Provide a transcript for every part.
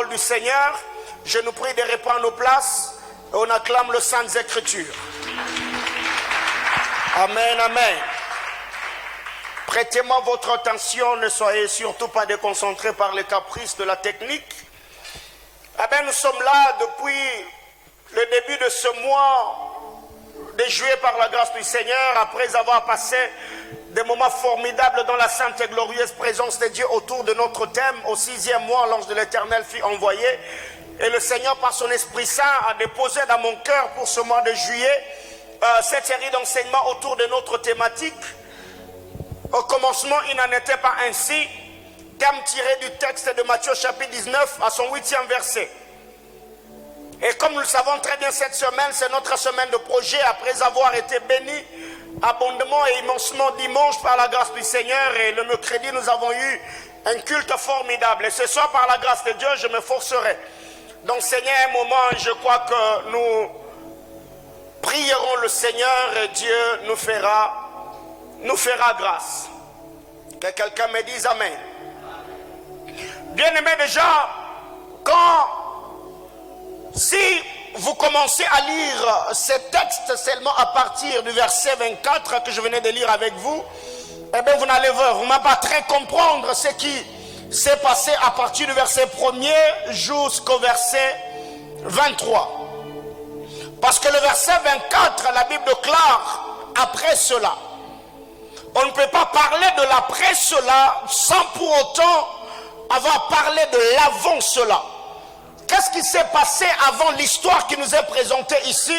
parole du Seigneur. Je nous prie de reprendre nos places et on acclame les Saintes Écritures. Amen, amen. Prêtez-moi votre attention, ne soyez surtout pas déconcentrés par les caprices de la technique. Eh bien, nous sommes là depuis le début de ce mois de juillet par la grâce du Seigneur, après avoir passé des moments formidables dans la sainte et glorieuse présence de Dieu autour de notre thème. Au 6e mois, l'ange de l'Éternel fut envoyé et le Seigneur par son Esprit Saint a déposé dans mon cœur pour ce mois de juillet cette série d'enseignements autour de notre thématique. Au commencement, il n'en était pas ainsi. Thème tiré du texte de Matthieu chapitre 19 à son 8e verset. Et comme nous le savons très bien, cette semaine, c'est notre semaine de projet. Après avoir été bénis abondamment et immensement dimanche par la grâce du Seigneur. Et le mercredi, nous avons eu un culte formidable. Et ce soir, par la grâce de Dieu, je m'efforcerai d'enseigner un moment. Je crois que nous prierons le Seigneur et Dieu nous fera grâce. Que quelqu'un me dise Amen. Bien-aimés, déjà, si vous commencez à lire ce texte seulement à partir du verset 24 que je venais de lire avec vous, eh bien vous n'allez vraiment pas très comprendre ce qui s'est passé à partir du verset 1er jusqu'au verset 23. Parce que le verset 24, la Bible déclare après cela. On ne peut pas parler de l'après cela sans pour autant avoir parlé de l'avant cela. Qu'est-ce qui s'est passé avant l'histoire qui nous est présentée ici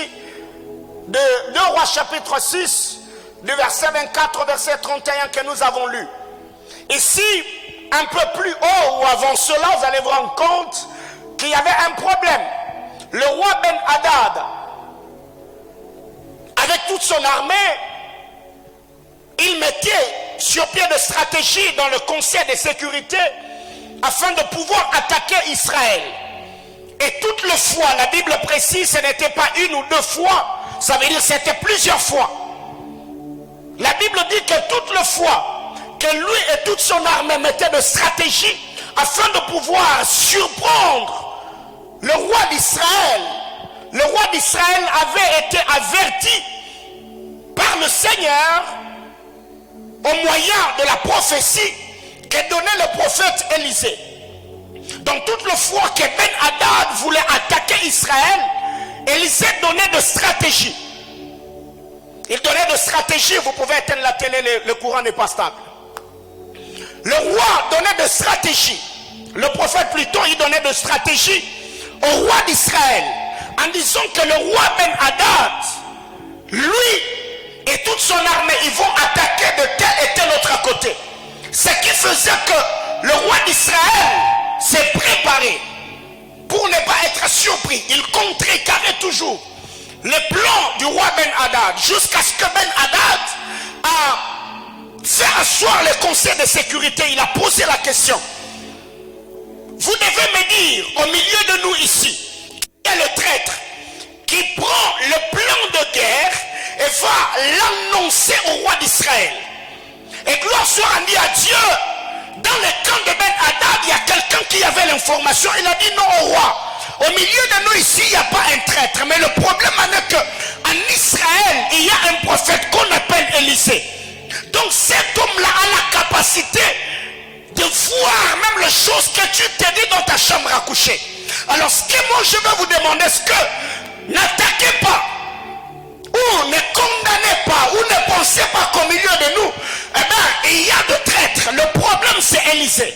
de 2 Rois chapitre 6, du verset 24 au verset 31 que nous avons lu. Ici, un peu plus haut ou avant cela, vous allez vous rendre compte qu'il y avait un problème. Le roi Ben-Hadad, avec toute son armée, il mettait sur pied de stratégie dans le conseil de sécurité afin de pouvoir attaquer Israël. Et toutes les fois, la Bible précise, ce n'était pas une ou deux fois, ça veut dire que c'était plusieurs fois. La Bible dit que toutes les fois que lui et toute son armée mettaient de stratégie afin de pouvoir surprendre le roi d'Israël, le roi d'Israël avait été averti par le Seigneur au moyen de la prophétie que donnait le prophète Élisée. Donc toutes les fois que Ben-Hadad voulait attaquer Israël, Élisée donnait de stratégie. Il donnait de stratégie, vous pouvez éteindre la télé, le courant n'est pas stable. Le roi donnait de stratégie. Le prophète plutôt, il donnait de stratégie au roi d'Israël en disant que le roi Ben-Hadad, lui et toute son armée, ils vont attaquer de tel et tel autre côté. Ce qui faisait que le roi d'Israël s'est préparé pour ne pas être surpris. Il contrecarrait toujours les plans du roi Ben-Hadad jusqu'à ce que Ben-Hadad a fait asseoir le conseil de sécurité. Il a posé la question. Vous devez me dire au milieu de nous ici, qui est le traître qui prend le plan de guerre et va l'annoncer au roi d'Israël. Et gloire soit rendue à Dieu. Dans le camp de Ben-Hadad, il y a quelqu'un qui avait l'information. Il a dit non au roi. Au milieu de nous ici, il n'y a pas un traître. Mais le problème est qu'en Israël, il y a un prophète qu'on appelle Élisée. Donc cet homme-là a la capacité de voir même les choses que tu t'es dit dans ta chambre à coucher. Alors ce que moi je veux vous demander, c'est que n'attaquez pas, ou ne condamnez pas, ou ne pensez pas qu'au milieu de nous, eh bien, il y a de traîtres. Le problème, c'est Élisée.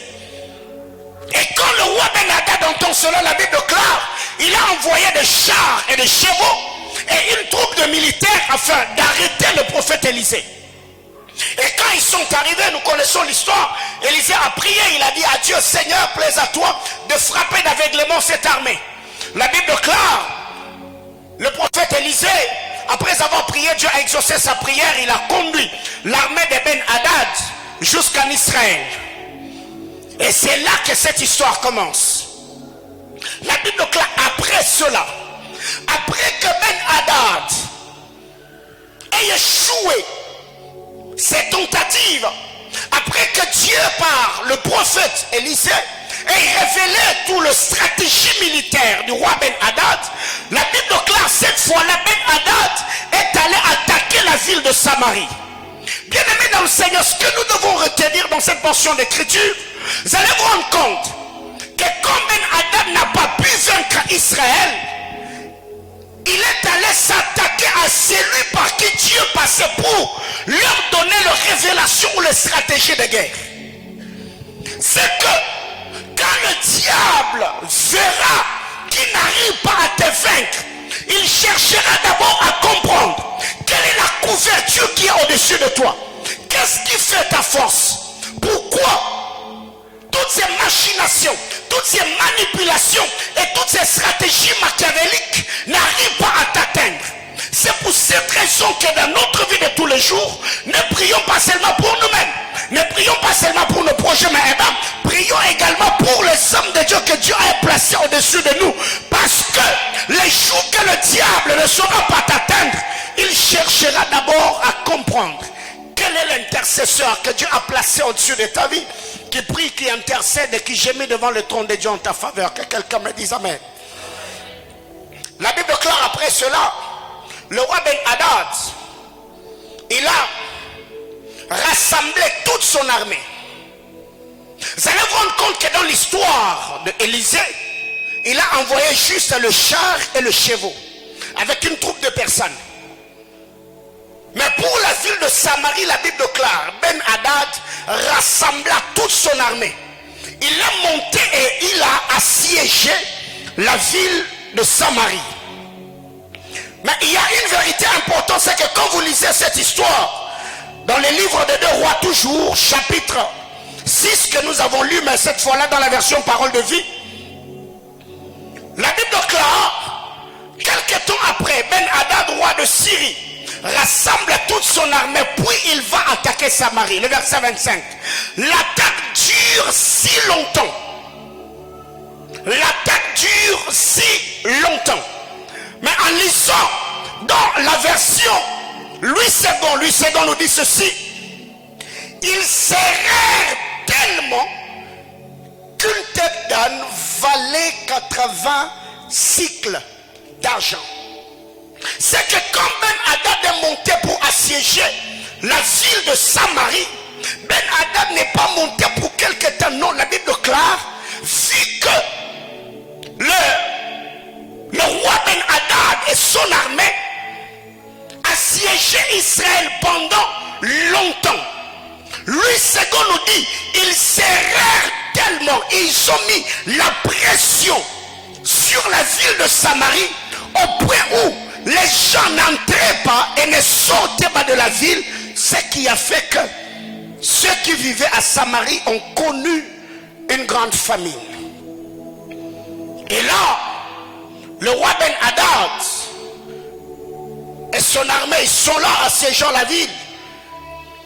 Et quand le roi Ben-Hadad entend cela, la Bible déclare, il a envoyé des chars et des chevaux et une troupe de militaires afin d'arrêter le prophète Élisée. Et quand ils sont arrivés, nous connaissons l'histoire, Élisée a prié, il a dit à Dieu, Seigneur, plaise à toi de frapper d'aveuglement cette armée. La Bible déclare, le prophète Élisée, après avoir prié, Dieu a exaucé sa prière, il a conduit l'armée de Ben-Hadad jusqu'en Israël. Et c'est là que cette histoire commence. La Bible déclare après cela, après que Ben-Hadad ait échoué ses tentatives, après que Dieu par le prophète Élisée et révélait toute la stratégie militaire du roi Ben-Hadad, la Bible déclare cette fois-là, Ben-Hadad est allé attaquer la ville de Samarie. Bien aimés dans le Seigneur, ce que nous devons retenir dans cette portion d'écriture, vous allez vous rendre compte que comme Ben-Hadad n'a pas pu vaincre Israël, il est allé s'attaquer à celui par qui Dieu passait pour leur donner leur révélation ou les stratégies de guerre. C'est que quand le diable verra qu'il n'arrive pas à te vaincre, il cherchera d'abord à comprendre quelle est la couverture qui est au-dessus de toi. Qu'est-ce qui fait ta force? Pourquoi toutes ces machinations, toutes ces manipulations et toutes ces stratégies machiavéliques n'arrivent pas à t'atteindre? C'est pour cette raison que dans notre vie de tous les jours, ne prions pas seulement pour nous-mêmes, ne prions pas seulement pour nos projets, mais prions également pour les hommes de Dieu que Dieu a placés au-dessus de nous. Parce que les jours que le diable ne saura pas t'atteindre, il cherchera d'abord à comprendre quel est l'intercesseur que Dieu a placé au-dessus de ta vie, qui prie, qui intercède et qui gémit devant le trône de Dieu en ta faveur. Que quelqu'un me dise Amen. La Bible déclare après cela, le roi Ben-Hadad, il a rassemblé toute son armée. Vous allez vous rendre compte que dans l'histoire d'Élisée, il a envoyé juste le char et le chevaux, avec une troupe de personnes. Mais pour la ville de Samarie, la Bible déclare, Ben-Hadad rassembla toute son armée. Il est monté et il a assiégé la ville de Samarie. Mais il y a une vérité importante, c'est que quand vous lisez cette histoire, dans les livres des 2 rois toujours, chapitre 6 que nous avons lu, mais cette fois-là dans la version parole de vie, la Bible déclare, quelques temps après, Ben-Hadad, roi de Syrie, rassemble toute son armée, puis il va attaquer Samarie. Le verset 25. L'attaque dure si longtemps. L'attaque dure si longtemps. Mais en lisant dans la version Louis II nous dit ceci: ils serrèrent tellement qu'une tête d'âne valait 80 cycles d'argent. C'est que quand Ben-Hadad est monté pour assiéger la ville de Samarie, Ben-Hadad n'est pas monté pour quelque temps. Non, la Bible déclare, vu que le roi Ben-Hadad et son armée assiégeaient Israël pendant longtemps. Louis II nous dit, ils serrèrent tellement, ils ont mis la pression sur la ville de Samarie au point où les gens n'entraient pas et ne sortaient pas de la ville, ce qui a fait que ceux qui vivaient à Samarie ont connu une grande famine. Et là, le roi Ben-Hadad et son armée, ils sont là assiégeant la ville.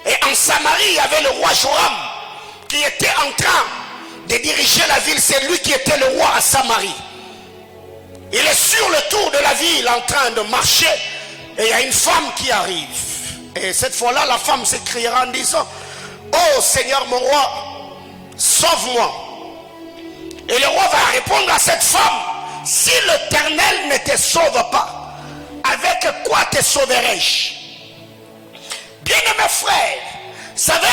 Et en Samarie, il y avait le roi Joram qui était en train de diriger la ville. C'est lui qui était le roi à Samarie. Il est sur le tour de la ville en train de marcher et il y a une femme qui arrive. Et cette fois-là, la femme s'écriera en disant: oh Seigneur mon roi, sauve-moi. Et le roi va répondre à cette femme: si l'Éternel ne te sauve pas, avec quoi te sauverai-je? Bien-aimés frères, vous savez,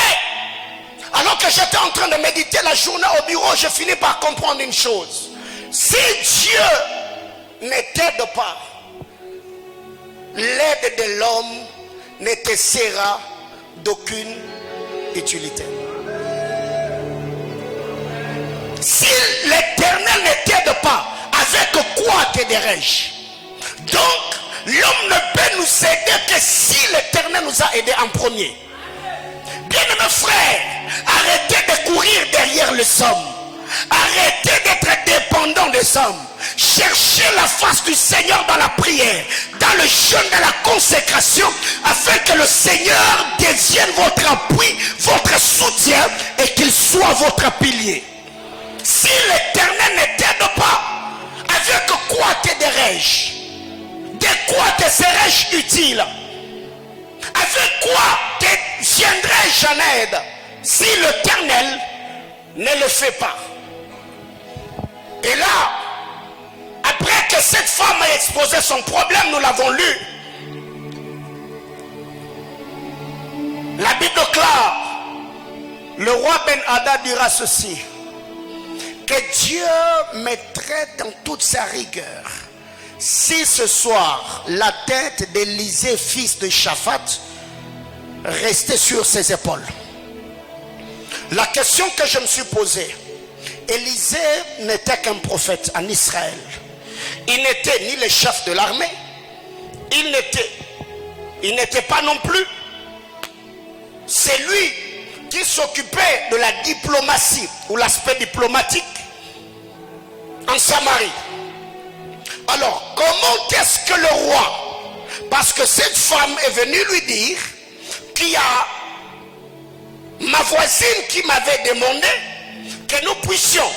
alors que j'étais en train de méditer la journée au bureau, je finis par comprendre une chose. Si Dieu ne t'aide pas, l'aide de l'homme ne te sera d'aucune utilité. Si l'Éternel ne t'aide pas, avec quoi t'aiderai-je? Donc, l'homme ne peut nous aider que si l'Éternel nous a aidés en premier. Bien-aimés frères, arrêtez de courir derrière les hommes. Arrêtez d'être dépendants des hommes. Cherchez la face du Seigneur dans la prière, dans le jeûne de la consécration, afin que le Seigneur devienne votre appui, votre soutien et qu'il soit votre pilier. Si l'Éternel ne t'aide pas, avec quoi t'aiderai-je? De quoi te serais-je utile? Avec quoi te viendrai-je en aide si l'Éternel ne le fait pas? Et là, après que cette femme a exposé son problème, nous l'avons lu. La Bible déclare, le roi Ben-Hadad dira ceci, que Dieu me traite dans toute sa rigueur. Si ce soir, la tête d'Élisée, fils de Shaphat, restait sur ses épaules. La question que je me suis posée, Élisée n'était qu'un prophète en Israël. Il n'était ni le chef de l'armée, il n'était pas non plus celui qui s'occupait de la diplomatie ou l'aspect diplomatique en Samarie. Alors, comment est-ce que le roi, parce que cette femme est venue lui dire qu'il y a ma voisine qui m'avait demandé que nous puissions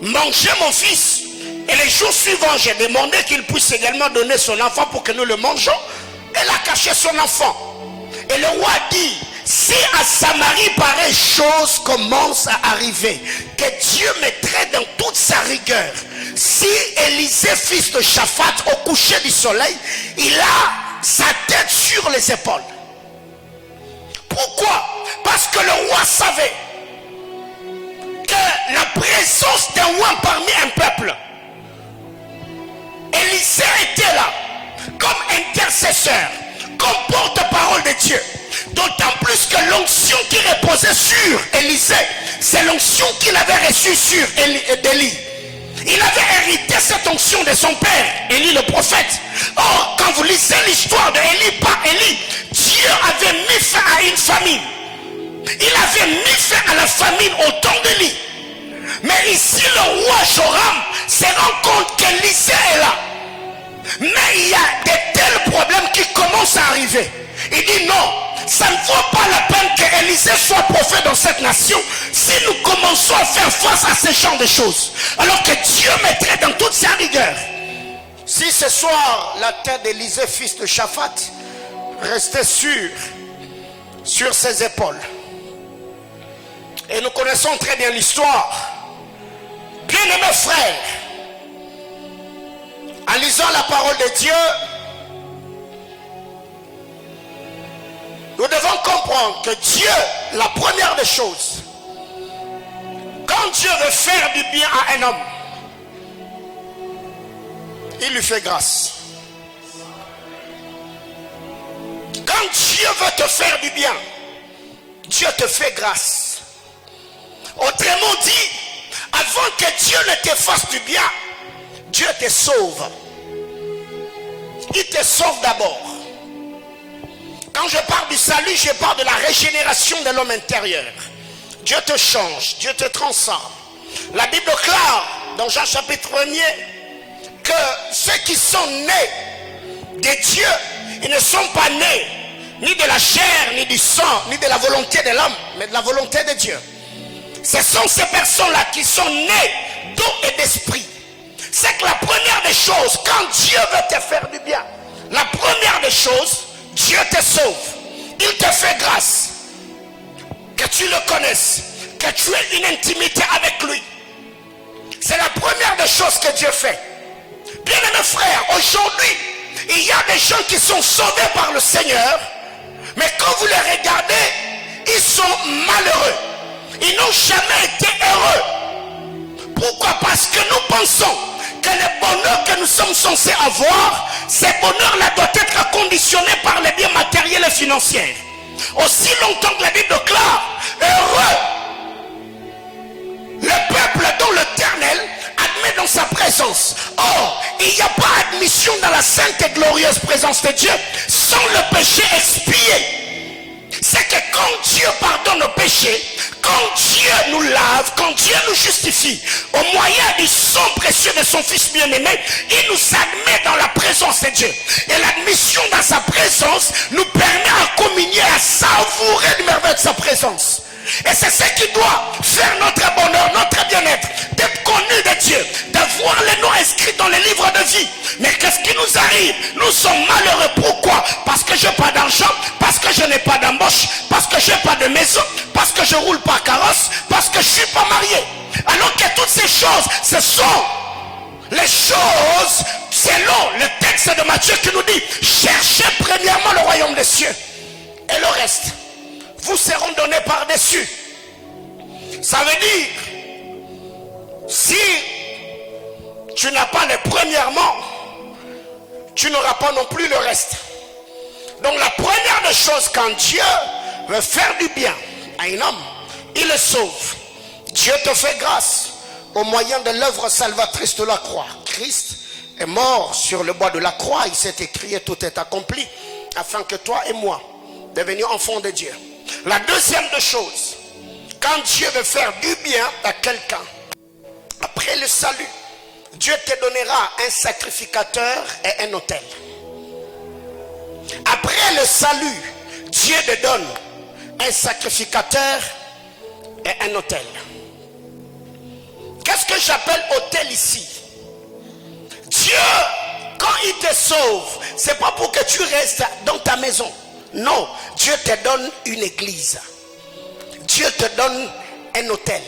manger mon fils, et les jours suivants j'ai demandé qu'il puisse également donner son enfant pour que nous le mangeons. Elle a caché son enfant, et le roi dit, si à Samarie pareille chose commence à arriver, que Dieu mettrait dans toute sa rigueur. Si Élisée, fils de Shaphat, au coucher du soleil, il a sa tête sur les épaules. Pourquoi? Parce que le roi savait que la présence d'un roi parmi un peuple, Élisée était là comme intercesseur, comme porte-parole de Dieu. D'autant plus que l'onction qui reposait sur Élisée, c'est l'onction qu'il avait reçue sur Élie. Il avait hérité cette onction de son père, Élie le prophète. Or, quand vous lisez l'histoire d'Élie par Élie, Dieu avait mis fin à une famine. Il avait mis fin à la famine au temps d'Élie. Mais ici, le roi Joram se rend compte qu'Élisée est là. Mais il y a de tels problèmes qui commencent à arriver. Il dit non, ça ne vaut pas la peine qu'Élisée soit prophète dans cette nation si nous commençons à faire face à ce genre de choses. Alors que Dieu mettrait dans toute sa rigueur. Si ce soir, la tête d'Élisée, fils de Shaphat, restait sur ses épaules. Et nous connaissons très bien l'histoire. Bien-aimés frères, en lisant la parole de Dieu, nous devons comprendre que Dieu, la première des choses, quand Dieu veut faire du bien à un homme, il lui fait grâce. Quand Dieu veut te faire du bien, Dieu te fait grâce. Autrement dit, avant que Dieu ne te fasse du bien, Dieu te sauve. Il te sauve d'abord. Quand je parle du salut, je parle de la régénération de l'homme intérieur. Dieu te change, Dieu te transforme. La Bible déclare dans Jean chapitre 1er que ceux qui sont nés de Dieu, ils ne sont pas nés ni de la chair, ni du sang, ni de la volonté de l'homme, mais de la volonté de Dieu. Ce sont ces personnes-là qui sont nées d'eau et d'esprit. C'est que la première des choses, quand Dieu veut te faire du bien, la première des choses, Dieu te sauve. Il te fait grâce. Que tu le connaisses. Que tu aies une intimité avec lui. C'est la première des choses que Dieu fait. Bien-aimés frères, aujourd'hui, il y a des gens qui sont sauvés par le Seigneur. Mais quand vous les regardez, ils sont malheureux. Ils n'ont jamais été heureux. Pourquoi? Parce que nous pensons que le bonheur que nous sommes censés avoir, ce bonheur-là doit être conditionné par les biens matériels et financiers. Aussi longtemps que la Bible déclare, heureux le peuple dont l'Éternel admet dans sa présence. Or, il n'y a pas admission dans la sainte et glorieuse présence de Dieu sans le péché expié. C'est que quand Dieu pardonne nos péchés, quand Dieu nous lave, quand Dieu nous justifie, au moyen du sang précieux de son Fils bien-aimé, il nous admet dans la présence de Dieu. Et l'admission dans sa présence nous permet à communier, à savourer les merveilles de sa présence. Et c'est ce qui doit faire notre bonheur, notre bien-être, d'être connu de Dieu, d'avoir les noms inscrits dans les livres de vie. Mais qu'est-ce qui nous arrive? Nous sommes malheureux. Pourquoi? Parce que je n'ai pas d'argent, parce que je n'ai pas d'embauche, parce que je n'ai pas de maison, parce que je ne roule pas carrosse, parce que je ne suis pas marié. Alors que toutes ces choses, ce sont les choses selon le texte de Matthieu qui nous dit cherchez premièrement le royaume des cieux et le reste vous seront donnés par-dessus. Ça veut dire si tu n'as pas le premièrement, tu n'auras pas non plus le reste. Donc la première des choses, quand Dieu veut faire du bien à un homme, il le sauve. Dieu te fait grâce au moyen de l'œuvre salvatrice de la croix. Christ est mort sur le bois de la croix. Il s'est écrit et tout est accompli afin que toi et moi devenions enfants de Dieu. La deuxième des choses, quand Dieu veut faire du bien à quelqu'un, après le salut, Dieu te donnera un sacrificateur et un autel. Après le salut, Dieu te donne un sacrificateur et un autel. Qu'est-ce que j'appelle autel ici? Dieu, quand il te sauve, c'est pas pour que tu restes dans ta maison. Non, Dieu te donne une église. Dieu te donne un autel.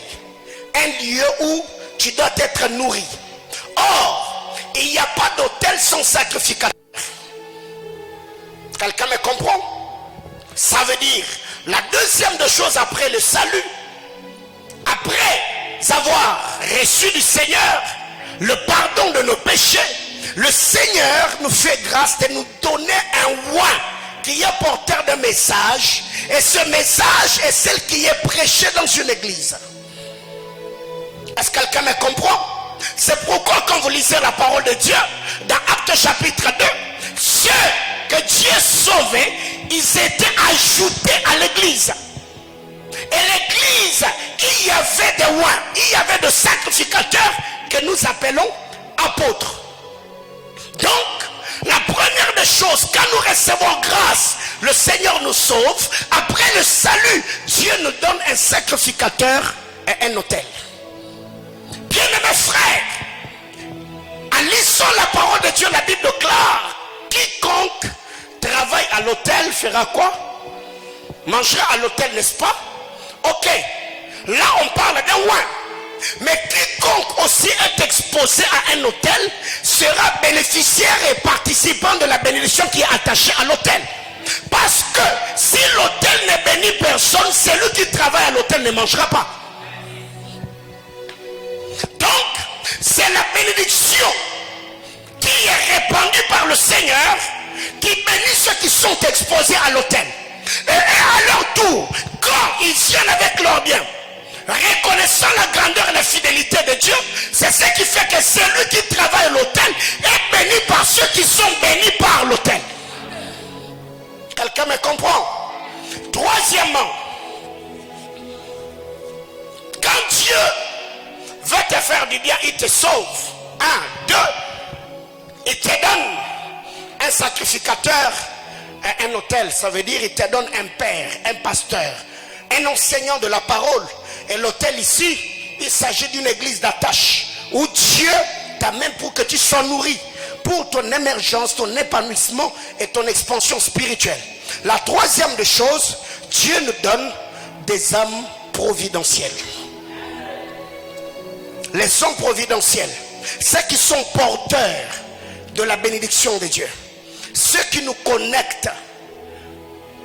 Un lieu où tu dois être nourri. Or, il n'y a pas d'autel sans sacrificateur. Quelqu'un me comprend? Ça veut dire, la deuxième des choses après le salut, après avoir reçu du Seigneur le pardon de nos péchés, le Seigneur nous fait grâce de nous donner un roi qui est porteur de message, et ce message est celle qui est prêché dans une église. Est-ce que quelqu'un me comprend? C'est pourquoi quand vous lisez la parole de Dieu dans Actes chapitre 2, ceux que Dieu sauvait, ils étaient ajoutés à l'église. Et l'église, il y avait des rois, il y avait des sacrificateurs que nous appelons apôtres. Donc, la première des choses, quand nous recevons grâce, le Seigneur nous sauve. Après le salut, Dieu nous donne un sacrificateur et un autel. Bien-aimés frères, en lisant la parole de Dieu, la Bible déclare, quiconque travaille à l'autel fera quoi? Mangera à l'autel, n'est-ce pas? Ok, là on parle d'un roi. Mais quiconque aussi est exposé à un autel sera bénéficiaire et participant de la bénédiction qui est attachée à l'autel. Parce que si l'autel ne bénit personne, celui qui travaille à l'autel ne mangera pas. Donc, c'est la bénédiction qui est répandue par le Seigneur qui bénit ceux qui sont exposés à l'autel. Et à leur tour, quand ils viennent avec leur bien, reconnaissant la grandeur et la fidélité de Dieu, c'est ce qui fait que celui qui travaille à l'autel est béni par ceux qui sont bénis par l'autel. Quelqu'un me comprend? Troisièmement, quand Dieu veut te faire du bien, il te sauve. 1, 2, il te donne un sacrificateur et un autel. Ça veut dire il te donne un père, un pasteur, un enseignant de la parole. Et l'autel ici, il s'agit d'une église d'attache où Dieu t'amène pour que tu sois nourri, pour ton émergence, ton épanouissement et ton expansion spirituelle. La troisième des choses, Dieu nous donne des âmes providentielles. Les hommes providentiels, ceux qui sont porteurs de la bénédiction de Dieu, ceux qui nous connectent,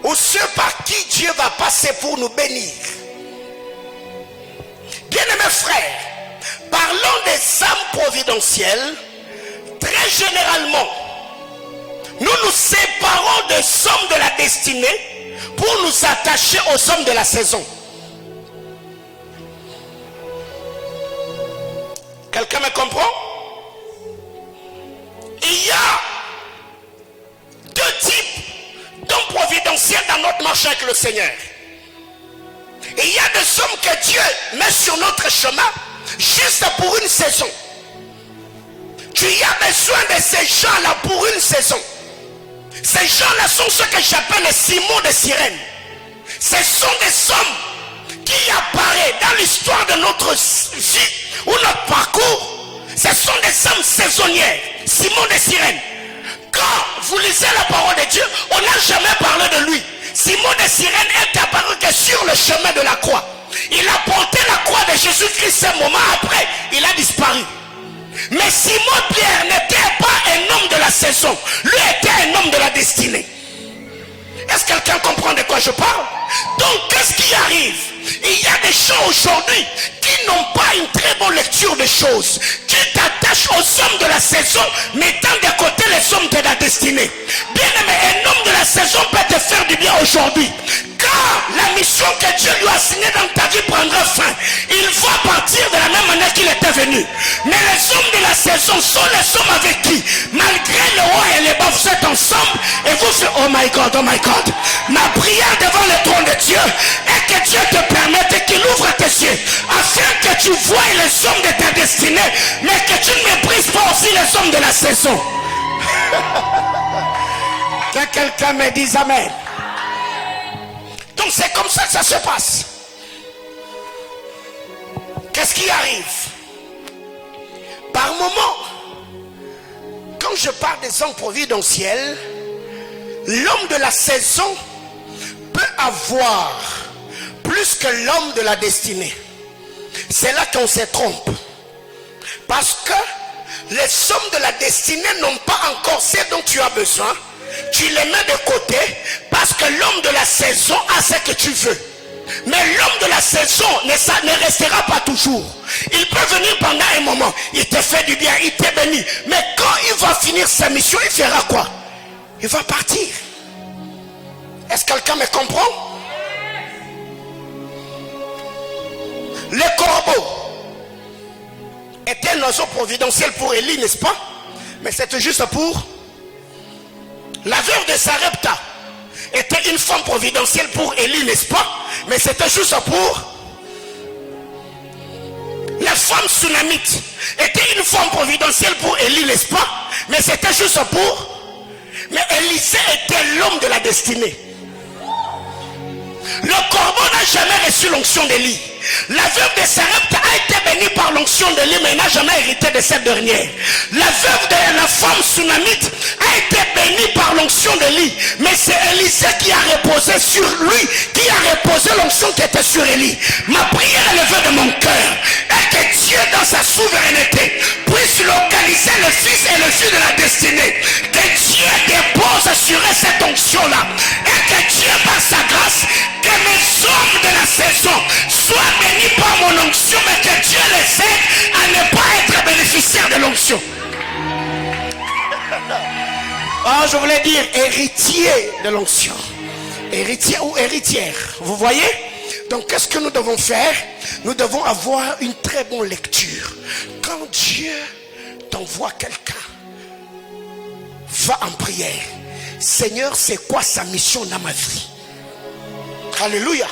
ou ceux par qui Dieu va passer pour nous bénir. Bien-aimés frères, parlons des âmes providentielles. Très généralement, nous nous séparons des hommes de la destinée pour nous attacher aux hommes de la saison. Quelqu'un me comprend? Il y a deux types d'hommes providentiels dans notre marche avec le Seigneur. Et il y a des hommes que Dieu met sur notre chemin juste pour une saison. Tu as besoin de ces gens-là pour une saison. Ces gens-là sont ceux que j'appelle les Simons de Cyrène. Ce sont des hommes qui apparaissent dans l'histoire de notre vie ou notre parcours. Ce sont des hommes saisonnières. Simon de Cyrène. Quand vous lisez la parole de Dieu, on n'a jamais parlé de lui. Simon de Cyrène est apparu que sur le chemin de la croix. Il a porté la croix de Jésus-Christ un moment après, il a disparu. Mais Simon-Pierre n'était pas un homme de la saison, lui était un homme de la destinée. Est-ce que quelqu'un comprend de quoi je parle? Donc qu'est-ce qui arrive? Il y a des gens aujourd'hui qui n'ont pas une très bonne lecture des choses, qui t'attachent aux hommes de la saison, mettant de côté les hommes de la destinée. Bien aimé, un homme de la saison peut te faire du bien aujourd'hui. Quand la mission que Dieu lui a assignée dans ta vie prendra fin, il va partir de la même manière qu'il était venu. Mais les hommes de la saison sont les hommes avec qui, malgré le haut et les bas, vous êtes ensemble et vous faites oh my God, oh my God. Ma prière devant le trône de Dieu est que Dieu te permette et qu'il ouvre tes yeux afin que tu voies les hommes de ta destinée, mais que tu ne méprises pas aussi les hommes de la saison. Que quelqu'un me dise amen. Donc c'est comme ça que ça se passe. Qu'est-ce qui arrive? Par moment, quand je parle des hommes providentiels, l'homme de la saison peut avoir plus que l'homme de la destinée. C'est là qu'on se trompe. Parce que les hommes de la destinée n'ont pas encore ce dont tu as besoin. Tu les mets de côté parce que l'homme de la saison a ce que tu veux. Mais l'homme de la saison ne restera pas toujours. Il peut venir pendant un moment, il te fait du bien, il te bénit. Mais quand il va finir sa mission, il fera quoi? Il va partir. Est-ce que quelqu'un me comprend? Le corbeau était un oiseau providentiel pour Élie, n'est-ce pas? Mais c'était juste pour... La veuve de Sarepta était une femme providentielle pour Élie, n'est-ce pas? Mais c'était juste pour... La femme tsunamite était une femme providentielle pour Élie, n'est-ce pas? Mais c'était juste pour... Mais Élisée était l'homme de la destinée. Le corbeau n'a jamais reçu l'onction d'Élie. La veuve de Sarepta a été bénie par l'onction d'Élie, mais n'a jamais hérité de cette dernière. La veuve de la femme tsunamite a été bénie par l'onction d'Élie, mais c'est Élisée qui a reposé sur lui, qui a reposé l'onction qui était sur Élie. Ma prière élevée de mon cœur est que Dieu, dans sa souveraineté, puisse localiser le fils et le fils de la destinée. Que Dieu dépose sur eux cette onction-là. Et que Dieu, par sa grâce, que mes hommes de la saison soient bénis par mon onction, mais que Dieu les aide à ne pas être bénéficiaires de l'onction. Oh, je voulais dire héritier de l'onction. Héritier ou héritière. Vous voyez? Donc qu'est-ce que nous devons faire? Nous devons avoir une très bonne lecture. Quand Dieu t'envoie quelqu'un, va en prière. Seigneur, c'est quoi sa mission dans ma vie? Alléluia.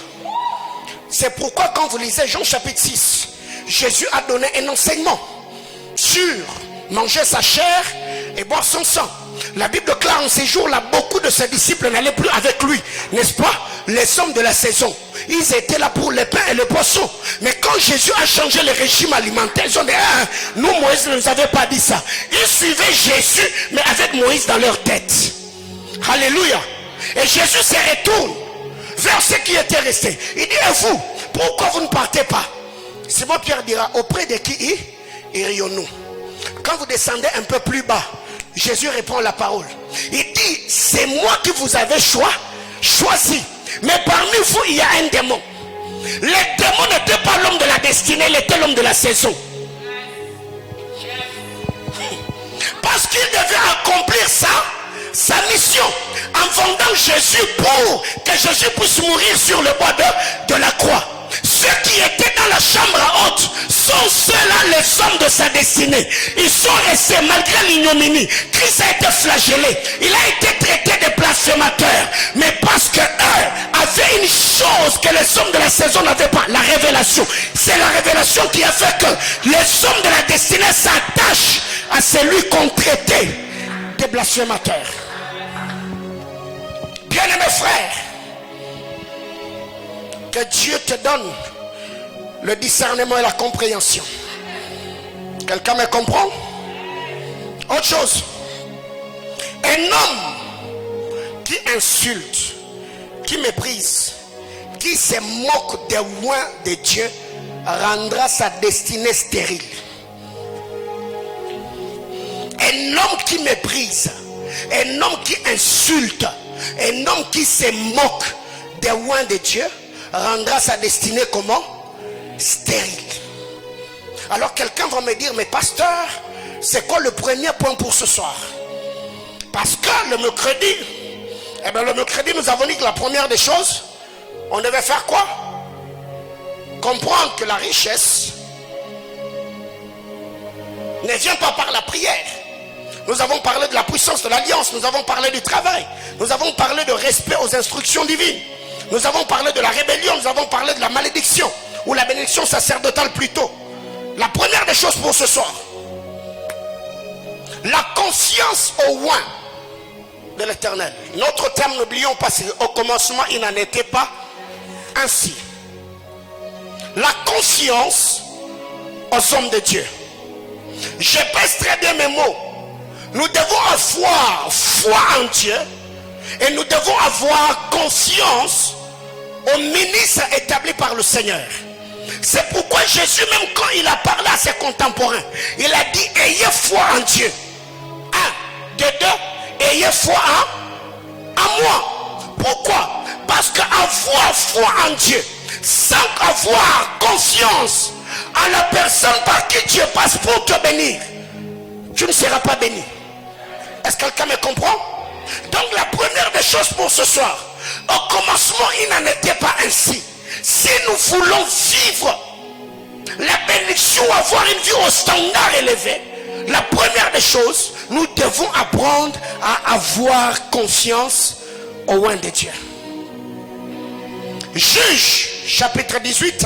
C'est pourquoi quand vous lisez Jean chapitre 6, Jésus a donné un enseignement sur manger sa chair et boire son sang. La Bible déclare en ces jours-là, beaucoup de ses disciples n'allaient plus avec lui, n'est-ce pas? Les hommes de la saison, ils étaient là pour le pain et le poisson. Mais quand Jésus a changé le régime alimentaire, ils ont dit, ah, nous Moïse ne nous avait pas dit ça. Ils suivaient Jésus, mais avec Moïse dans leur tête. Alléluia. Et Jésus se retourne vers ceux qui étaient restés. Il dit, et vous, pourquoi vous ne partez pas? Simon-Pierre dira, auprès de qui irions-nous? Quand vous descendez un peu plus bas, Jésus répond la parole. Il dit, c'est moi qui vous avais choisi. Mais parmi vous, il y a un démon. Le démon n'était pas l'homme de la destinée, il était l'homme de la saison. Parce qu'il devait accomplir sa mission en vendant Jésus pour que Jésus puisse mourir sur le bois de la croix. Ceux qui étaient dans la chambre haute sont ceux-là les hommes de sa destinée. Ils sont restés malgré l'ignominie. Christ a été flagellé. Il a été traité de blasphémateur. Mais parce que eux avaient une chose que les hommes de la saison n'avaient pas, la révélation. C'est la révélation qui a fait que les hommes de la destinée s'attachent à celui qu'on traitait de blasphémateur. Bien-aimés frères, que Dieu te donne le discernement et la compréhension. Quelqu'un me comprend? Autre chose. Un homme qui insulte, qui méprise, qui se moque des loin de Dieu rendra sa destinée stérile. Un homme qui méprise, un homme qui insulte, un homme qui se moque des loin de Dieu rendra sa destinée comment? Stérile. Alors quelqu'un va me dire, mais pasteur, c'est quoi le premier point pour ce soir? Parce que le mercredi, le mercredi nous avons dit que la première des choses, on devait faire quoi? Comprendre que la richesse ne vient pas par la prière. Nous avons parlé de la puissance de l'alliance, nous avons parlé du travail, nous avons parlé de respect aux instructions divines, nous avons parlé de la rébellion, nous avons parlé de la malédiction, ou la bénédiction sacerdotale plutôt. La première des choses pour ce soir, la conscience au loin de l'Éternel. Notre terme, n'oublions pas, c'est au commencement il n'en était pas ainsi. La conscience aux hommes de Dieu. Je pèse très bien mes mots. Nous devons avoir foi en Dieu et nous devons avoir confiance aux ministres établis par le Seigneur. C'est pourquoi Jésus, même quand il a parlé à ses contemporains, il a dit, ayez foi en Dieu. Un, de deux, ayez foi en moi. Pourquoi? Parce qu'avoir foi en Dieu sans avoir confiance en la personne par qui Dieu passe pour te bénir, tu ne seras pas béni. Est-ce que quelqu'un me comprend? Donc la première des choses pour ce soir, au commencement il n'en était pas ainsi. Si nous voulons vivre la bénédiction, avoir une vie au standard élevé, la première des choses, nous devons apprendre à avoir confiance au loin de Dieu. Juge chapitre 18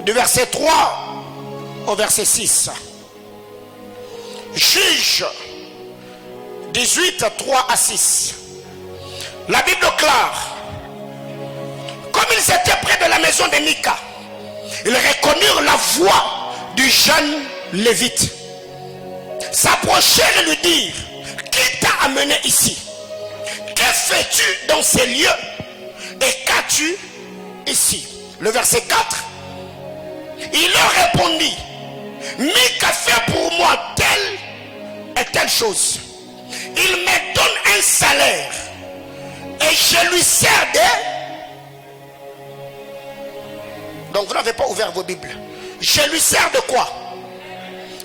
du verset 3 au verset 6. Juge 18 3 à 6. La Bible déclare, comme ils étaient près de la maison de Mika, ils reconnurent la voix du jeune Lévite, s'approchèrent et lui dirent, qui t'a amené ici? Que fais-tu dans ces lieux? Et qu'as-tu ici? Le verset 4. Il leur répondit, Mika fait pour moi telle et telle chose. Il me donne un salaire et je lui sers de... Donc vous n'avez pas ouvert vos Bibles. Je lui sers de quoi?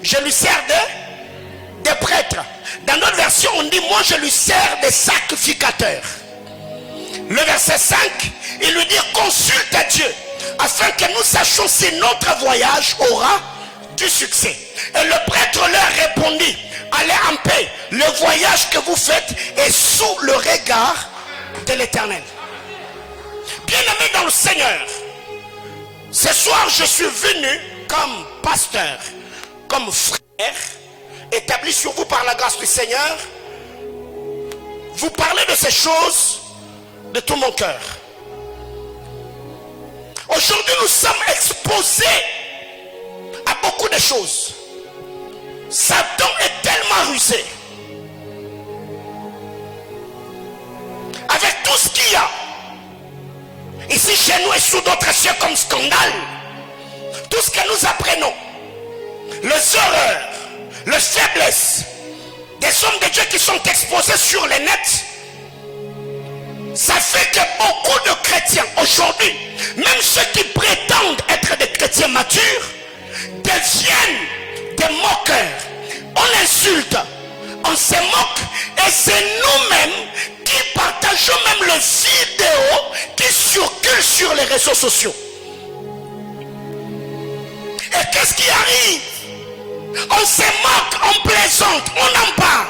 Je lui sers de prêtre. Dans notre version on dit, moi je lui sers de sacrificateur. Le verset 5, il lui dit, consulte Dieu afin que nous sachions si notre voyage aura du succès. Et le prêtre leur répondit, allez en paix, le voyage que vous faites est sous le regard de l'Éternel. Bien-aimés dans le Seigneur, ce soir je suis venu comme pasteur, comme frère, établi sur vous par la grâce du Seigneur, vous parler de ces choses de tout mon cœur. Aujourd'hui nous sommes exposés à beaucoup de choses. Satan est tellement rusé avec tout ce qu'il y a ici chez nous et sous d'autres cieux comme scandale, tout ce que nous apprenons, les horreurs, les faiblesses des hommes de Dieu qui sont exposés sur les nets. Ça fait que beaucoup de chrétiens aujourd'hui, même ceux qui prétendent être des chrétiens matures, deviennent des moqueurs. On insulte, on se moque, et c'est nous-mêmes qui partageons même les vidéos qui circulent sur les réseaux sociaux. Et qu'est-ce qui arrive? On se moque, on plaisante, on en parle.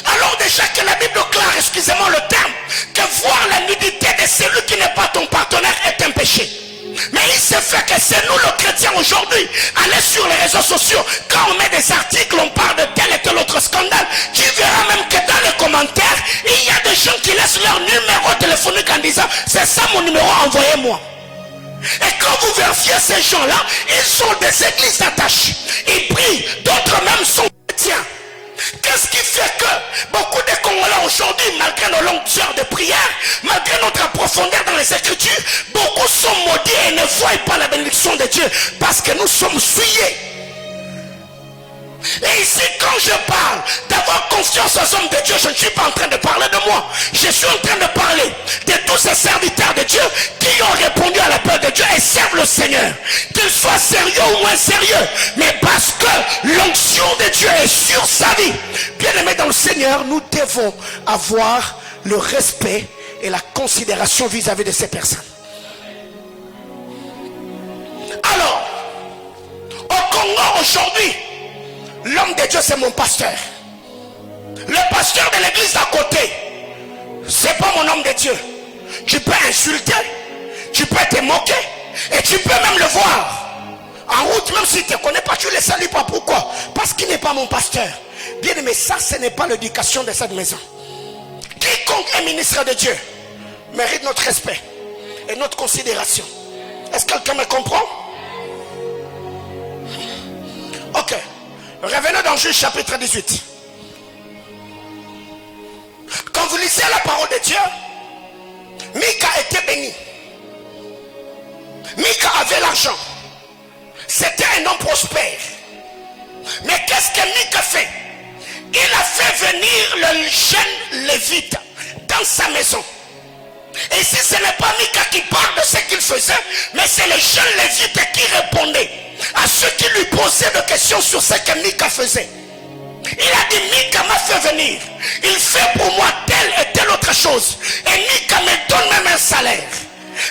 Alors déjà que la Bible déclare, excusez-moi le terme, que voir la nudité de celui qui n'est pas ton partenaire est un péché. Mais il se fait que c'est nous le chrétien aujourd'hui, aller sur les réseaux sociaux, quand on met des articles, on parle de tel et tel autre scandale, tu verras même que dans les commentaires, il y a des gens qui laissent leur numéro téléphonique en disant, c'est ça mon numéro, envoyez-moi. Et quand vous vérifiez ces gens-là, ils sont des églises attachées, ils prient, d'autres même sont chrétiens. Qu'est-ce qui fait que beaucoup de Congolais aujourd'hui, malgré nos longues heures de prière, malgré notre profondeur dans les Écritures, beaucoup sont maudits et ne voient pas la bénédiction de Dieu parce que nous sommes souillés. Et ici, quand je parle d'avoir confiance aux hommes de Dieu, je ne suis pas en train de parler de moi. Je suis en train de parler de tous ces serviteurs de Dieu qui ont répondu à l'appel de Dieu et servent le Seigneur. Qu'ils soient sérieux ou moins sérieux, mais parce que l'onction de Dieu est sur sa vie. Bien-aimés dans le Seigneur, nous devons avoir le respect et la considération vis-à-vis de ces personnes. Alors, au Congo aujourd'hui, l'homme de Dieu c'est mon pasteur. Le pasteur de l'église d'à côté, c'est pas mon homme de Dieu. Tu peux insulter, tu peux te moquer, et tu peux même le voir en route, même s'il ne te connaît pas, tu ne le salues pas. Pourquoi? Parce qu'il n'est pas mon pasteur. Bien aimé, ça ce n'est pas l'éducation de cette maison. Quiconque est ministre de Dieu mérite notre respect et notre considération. Est-ce que quelqu'un me comprend? Ok. Revenons dans Juge chapitre 18. Quand vous lisez la parole de Dieu, Mika était béni. Mika avait l'argent. C'était un homme prospère. Mais qu'est-ce que Mika fait? Il a fait venir le jeune Lévite dans sa maison. Et si ce n'est pas Mika qui parle de ce qu'il faisait, mais c'est le jeune Lévite qui répondait à ceux qui lui posaient des questions sur ce que Mika faisait. Il a dit, Mika m'a fait venir. Il fait pour moi telle et telle autre chose. Et Mika me donne même un salaire.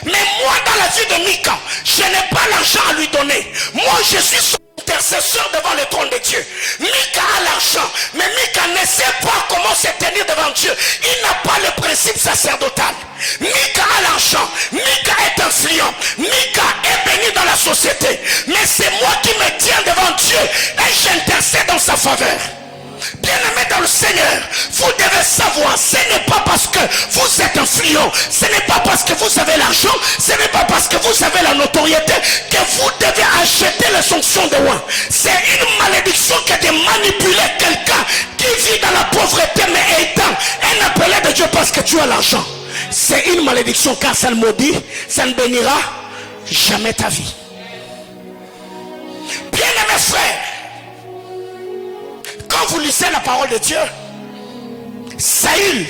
Mais moi, dans la vie de Mika, je n'ai pas l'argent à lui donner. Moi, je suis son intercesseur devant le trône de Dieu. Mika a l'argent, mais Mika ne sait pas comment se tenir devant Dieu. Il n'a pas le principe sacerdotal. Mika a l'argent, Mika est influent, Mika est béni dans la société. Mais c'est moi qui me tiens devant Dieu et j'intercède dans sa faveur. Bien-aimés dans le Seigneur, vous devez savoir, ce n'est pas parce que vous êtes influent, ce n'est pas parce que vous avez l'argent, ce n'est pas parce que vous avez la notoriété que vous devez acheter les sanctions de roi. C'est une malédiction que de manipuler quelqu'un qui vit dans la pauvreté mais étant un appelé de Dieu parce que tu as l'argent. C'est une malédiction car ça le maudit, ça ne bénira jamais ta vie. Bien-aimés frères, quand vous lisez la parole de Dieu, Saül,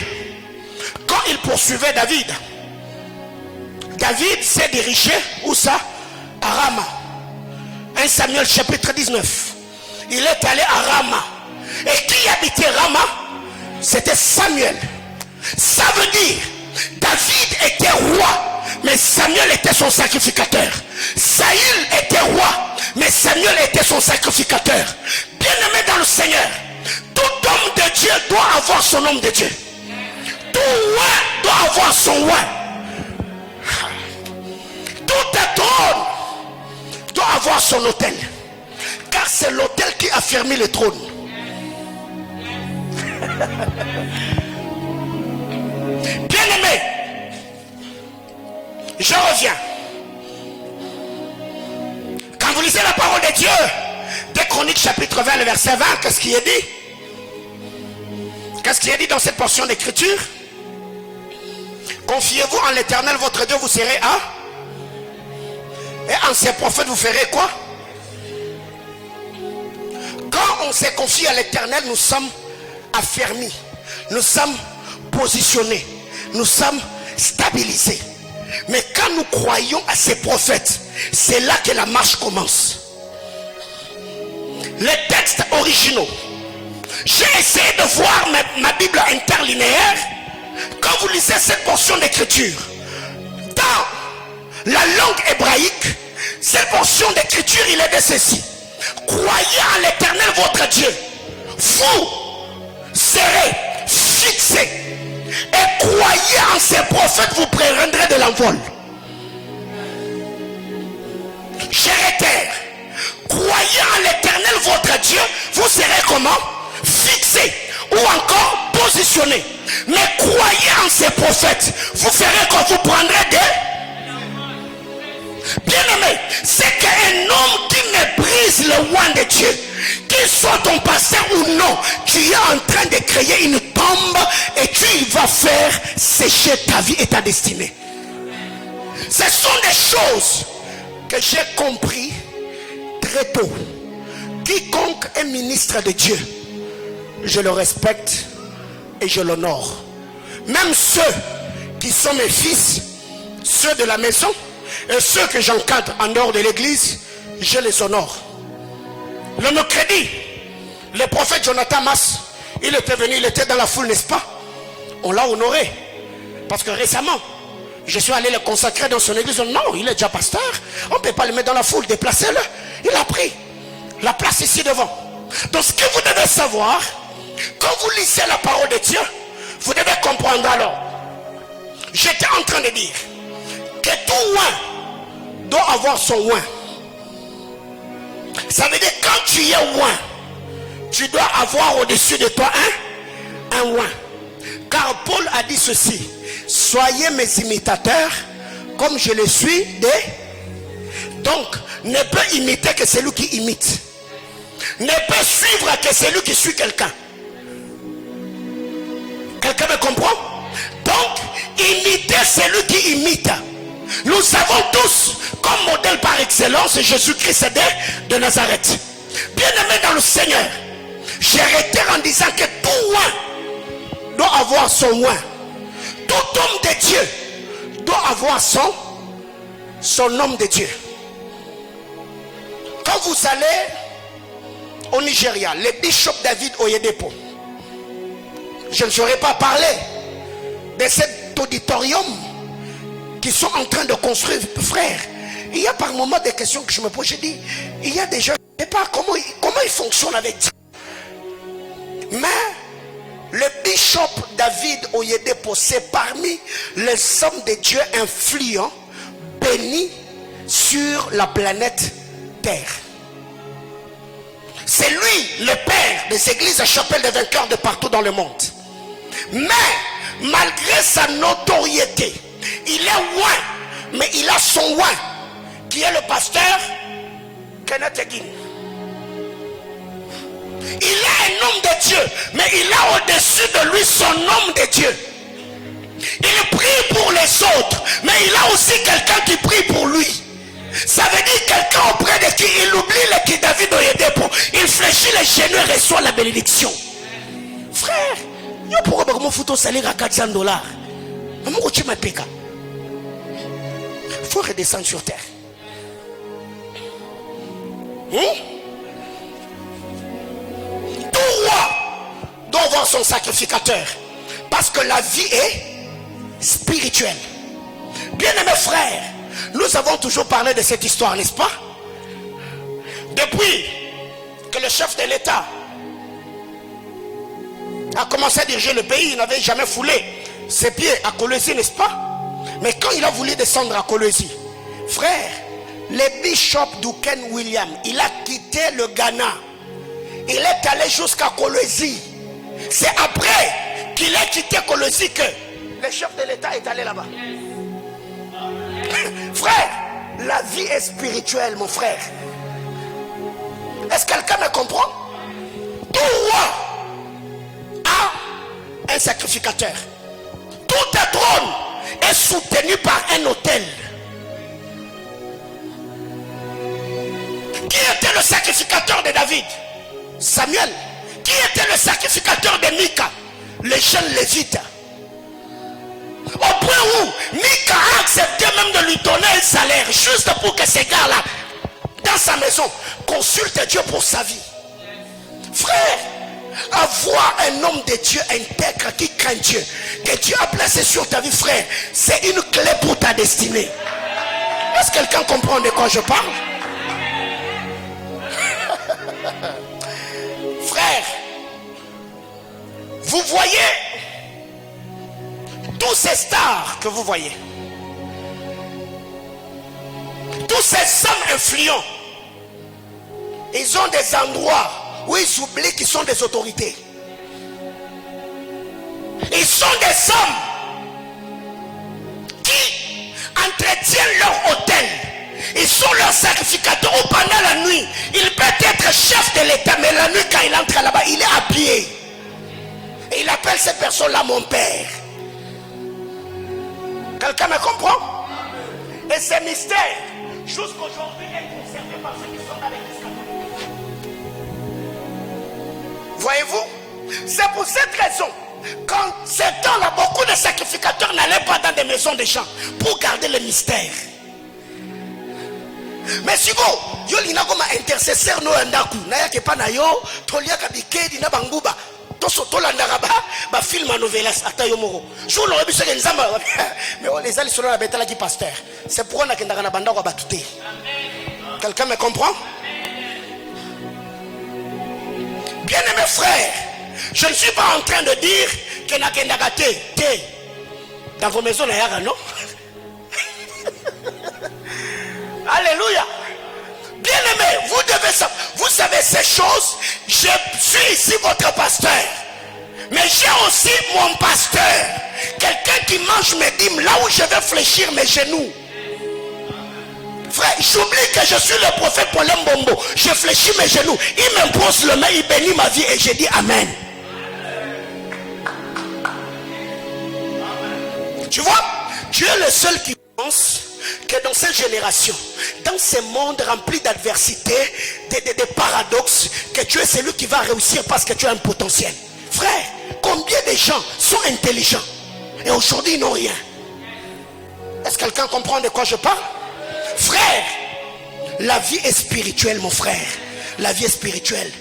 quand il poursuivait David, David s'est dirigé, où ça? À Rama. 1 Samuel chapitre 19. Il est allé à Rama. Et qui habitait Rama? C'était Samuel. Ça veut dire, David était roi, mais Samuel était son sacrificateur. Saül était roi, mais Samuel était son sacrificateur. Bien-aimé dans le Seigneur, tout homme de Dieu doit avoir son homme de Dieu. Tout roi doit avoir son roi. Tout trône doit avoir son autel. Car c'est l'autel qui affermit le trône. Bien-aimé, je reviens. Quand vous lisez la parole de Dieu, des Chroniques chapitre 20, le verset 20, qu'est-ce qui est dit? Qu'est-ce qui est dit dans cette portion d'écriture? Confiez-vous en l'Éternel votre Dieu, vous serez un. Et en ses prophètes, vous ferez quoi? Quand on s'est confié à l'Éternel, nous sommes affermis, nous sommes positionnés, nous sommes stabilisés. Mais quand nous croyons à ces prophètes, c'est là que la marche commence. Les textes originaux, j'ai essayé de voir ma Bible interlinéaire. Quand vous lisez cette portion d'écriture, dans la langue hébraïque, cette portion d'écriture, il est de ceci: croyez en l'Éternel votre Dieu, vous serez fixés, et croyez en ses prophètes, vous prendrez de l'envol. Chère terre, croyez en l'Éternel votre Dieu, vous serez comment? Fixés ou encore positionnés. Mais croyez en ses prophètes, vous ferez quand vous prendrez des... Bien-aimé, c'est qu'un homme qui méprise le roi de Dieu, qu'il soit ton pasteur ou non, tu es en train de créer une tombe et tu vas faire sécher ta vie et ta destinée. Ce sont des choses que j'ai compris très tôt. Quiconque est ministre de Dieu, je le respecte et je l'honore. Même ceux qui sont mes fils, ceux de la maison et ceux que j'encadre en dehors de l'église, je les honore. Le mercredi, le prophète Jonathan Mas, il était venu, il était dans la foule, n'est-ce pas? On l'a honoré. Parce que récemment, je suis allé le consacrer dans son église. Non, il est déjà pasteur. On ne peut pas le mettre dans la foule, déplacez-le. Il a pris la place ici devant. Donc ce que vous devez savoir, quand vous lisez la parole de Dieu, vous devez comprendre alors. J'étais en train de dire que tout oint doit avoir son oint. Ça veut dire quand tu es oint, tu dois avoir au-dessus de toi un oint. Car Paul a dit ceci: soyez mes imitateurs comme je le suis des. Donc ne peut imiter que celui qui imite. Ne peut suivre que celui qui suit quelqu'un. Quelqu'un me comprend? Donc imitez celui qui imite. Nous savons tous comme modèle par excellence Jésus-Christ de Nazareth. Bien-aimé dans le Seigneur, j'ai arrêté en disant que tout oint doit avoir son oint. Tout homme de Dieu doit avoir son homme de Dieu. Quand vous allez au Nigeria, le bishop David Oyedepo, je ne saurais pas parler de cet auditorium qui sont en train de construire, frère. Il y a par moments des questions que je me pose. Je dis, il y a des gens, je ne sais pas comment ils fonctionnent avec Dieu. Mais le bishop David Oyedepo, c'est parmi les hommes de Dieu influents, bénis sur la planète Terre. C'est lui le père des églises à chapelle des vainqueurs de partout dans le monde. Mais malgré sa notoriété, il est oint, mais il a son oint, qui est le pasteur Kenneth Hagin. Il est un homme de Dieu, mais il a au-dessus de lui son homme de Dieu. Il prie pour les autres, mais il a aussi quelqu'un qui prie pour lui. Ça veut dire quelqu'un auprès de qui il oublie le qui David Oyedepo. Il fléchit les genoux et reçoit la bénédiction. Frère, il pourquoi me foutre au salaire à $400? Il faut redescendre sur terre. Tout roi doit avoir son sacrificateur. Parce que la vie est spirituelle. Bien-aimés frères, nous avons toujours parlé de cette histoire, n'est-ce pas? Depuis que le chef de l'État a commencé à diriger le pays, il n'avait jamais foulé ses pieds à Kolwezi, n'est-ce pas? Mais quand il a voulu descendre à Kolwezi, frère, le bishop Duken William, il a quitté le Ghana. Il est allé jusqu'à Kolwezi. C'est après qu'il a quitté Kolwezi que le chef de l'État est allé là-bas. Frère, la vie est spirituelle, mon frère. Est-ce que quelqu'un me comprend? Tout roi a un sacrificateur. Tout un trône est soutenu par un autel. Qui était le sacrificateur de David? Samuel. Qui était le sacrificateur de Mika? Le jeune lévite. Au point où Mika a accepté même de lui donner un salaire juste pour que ces gars-là, dans sa maison, consultent Dieu pour sa vie. Frère, avoir un homme de Dieu intègre qui craint Dieu, que Dieu a placé sur ta vie, frère, c'est une clé pour ta destinée. Est-ce que quelqu'un comprend de quoi je parle? Frère, vous voyez tous ces stars que vous voyez, tous ces hommes influents, ils ont des endroits où ils oublient qu'ils sont des autorités. Ils sont des hommes qui entretiennent leur hôtel. Ils sont leurs sacrificateurs. Ou pendant la nuit, il peut être chef de l'État, mais la nuit quand il entre là-bas, il est habillé. Et il appelle cette personne-là mon père. Quelqu'un me comprend? Et ces mystères, jusqu'aujourd'hui, est conservé par ceux qui sont dans l'église catholique. Voyez-vous? C'est pour cette raison, quand ces temps-là, beaucoup de sacrificateurs n'allaient pas dans des maisons des gens pour garder le mystère. Mais si vous, yo lina comme intercesseur no andaku, na yake pa na yo, tolia kabikedi na banguba, toso tolandaka ba film novelas ata yo moko. Jo lo biso ke nzamba, mais on les a sur la betala qui pasteur. C'est pourquoi on a kendaka na banda ko batute. Quelqu'un me comprend? Bien-aimés frères, je ne suis pas en train de dire que na kendaka te dans vos maisons na yaka, non? Alléluia. Bien-aimé, vous devez savoir, vous savez ces choses. Je suis ici votre pasteur, mais j'ai aussi mon pasteur, quelqu'un qui mange mes dîmes là où je vais fléchir mes genoux. Frère, j'oublie que je suis le prophète Paul Mbombo. Je fléchis mes genoux, il m'impose le main, il bénit ma vie et je dis Amen. Tu vois, Dieu est le seul qui pense que dans cette génération, dans ce monde rempli d'adversité, de paradoxes, que tu es celui qui va réussir parce que tu as un potentiel. Frère, combien de gens sont intelligents et aujourd'hui ils n'ont rien? Est-ce que quelqu'un comprend de quoi je parle? Frère, la vie est spirituelle, mon frère. La vie est spirituelle.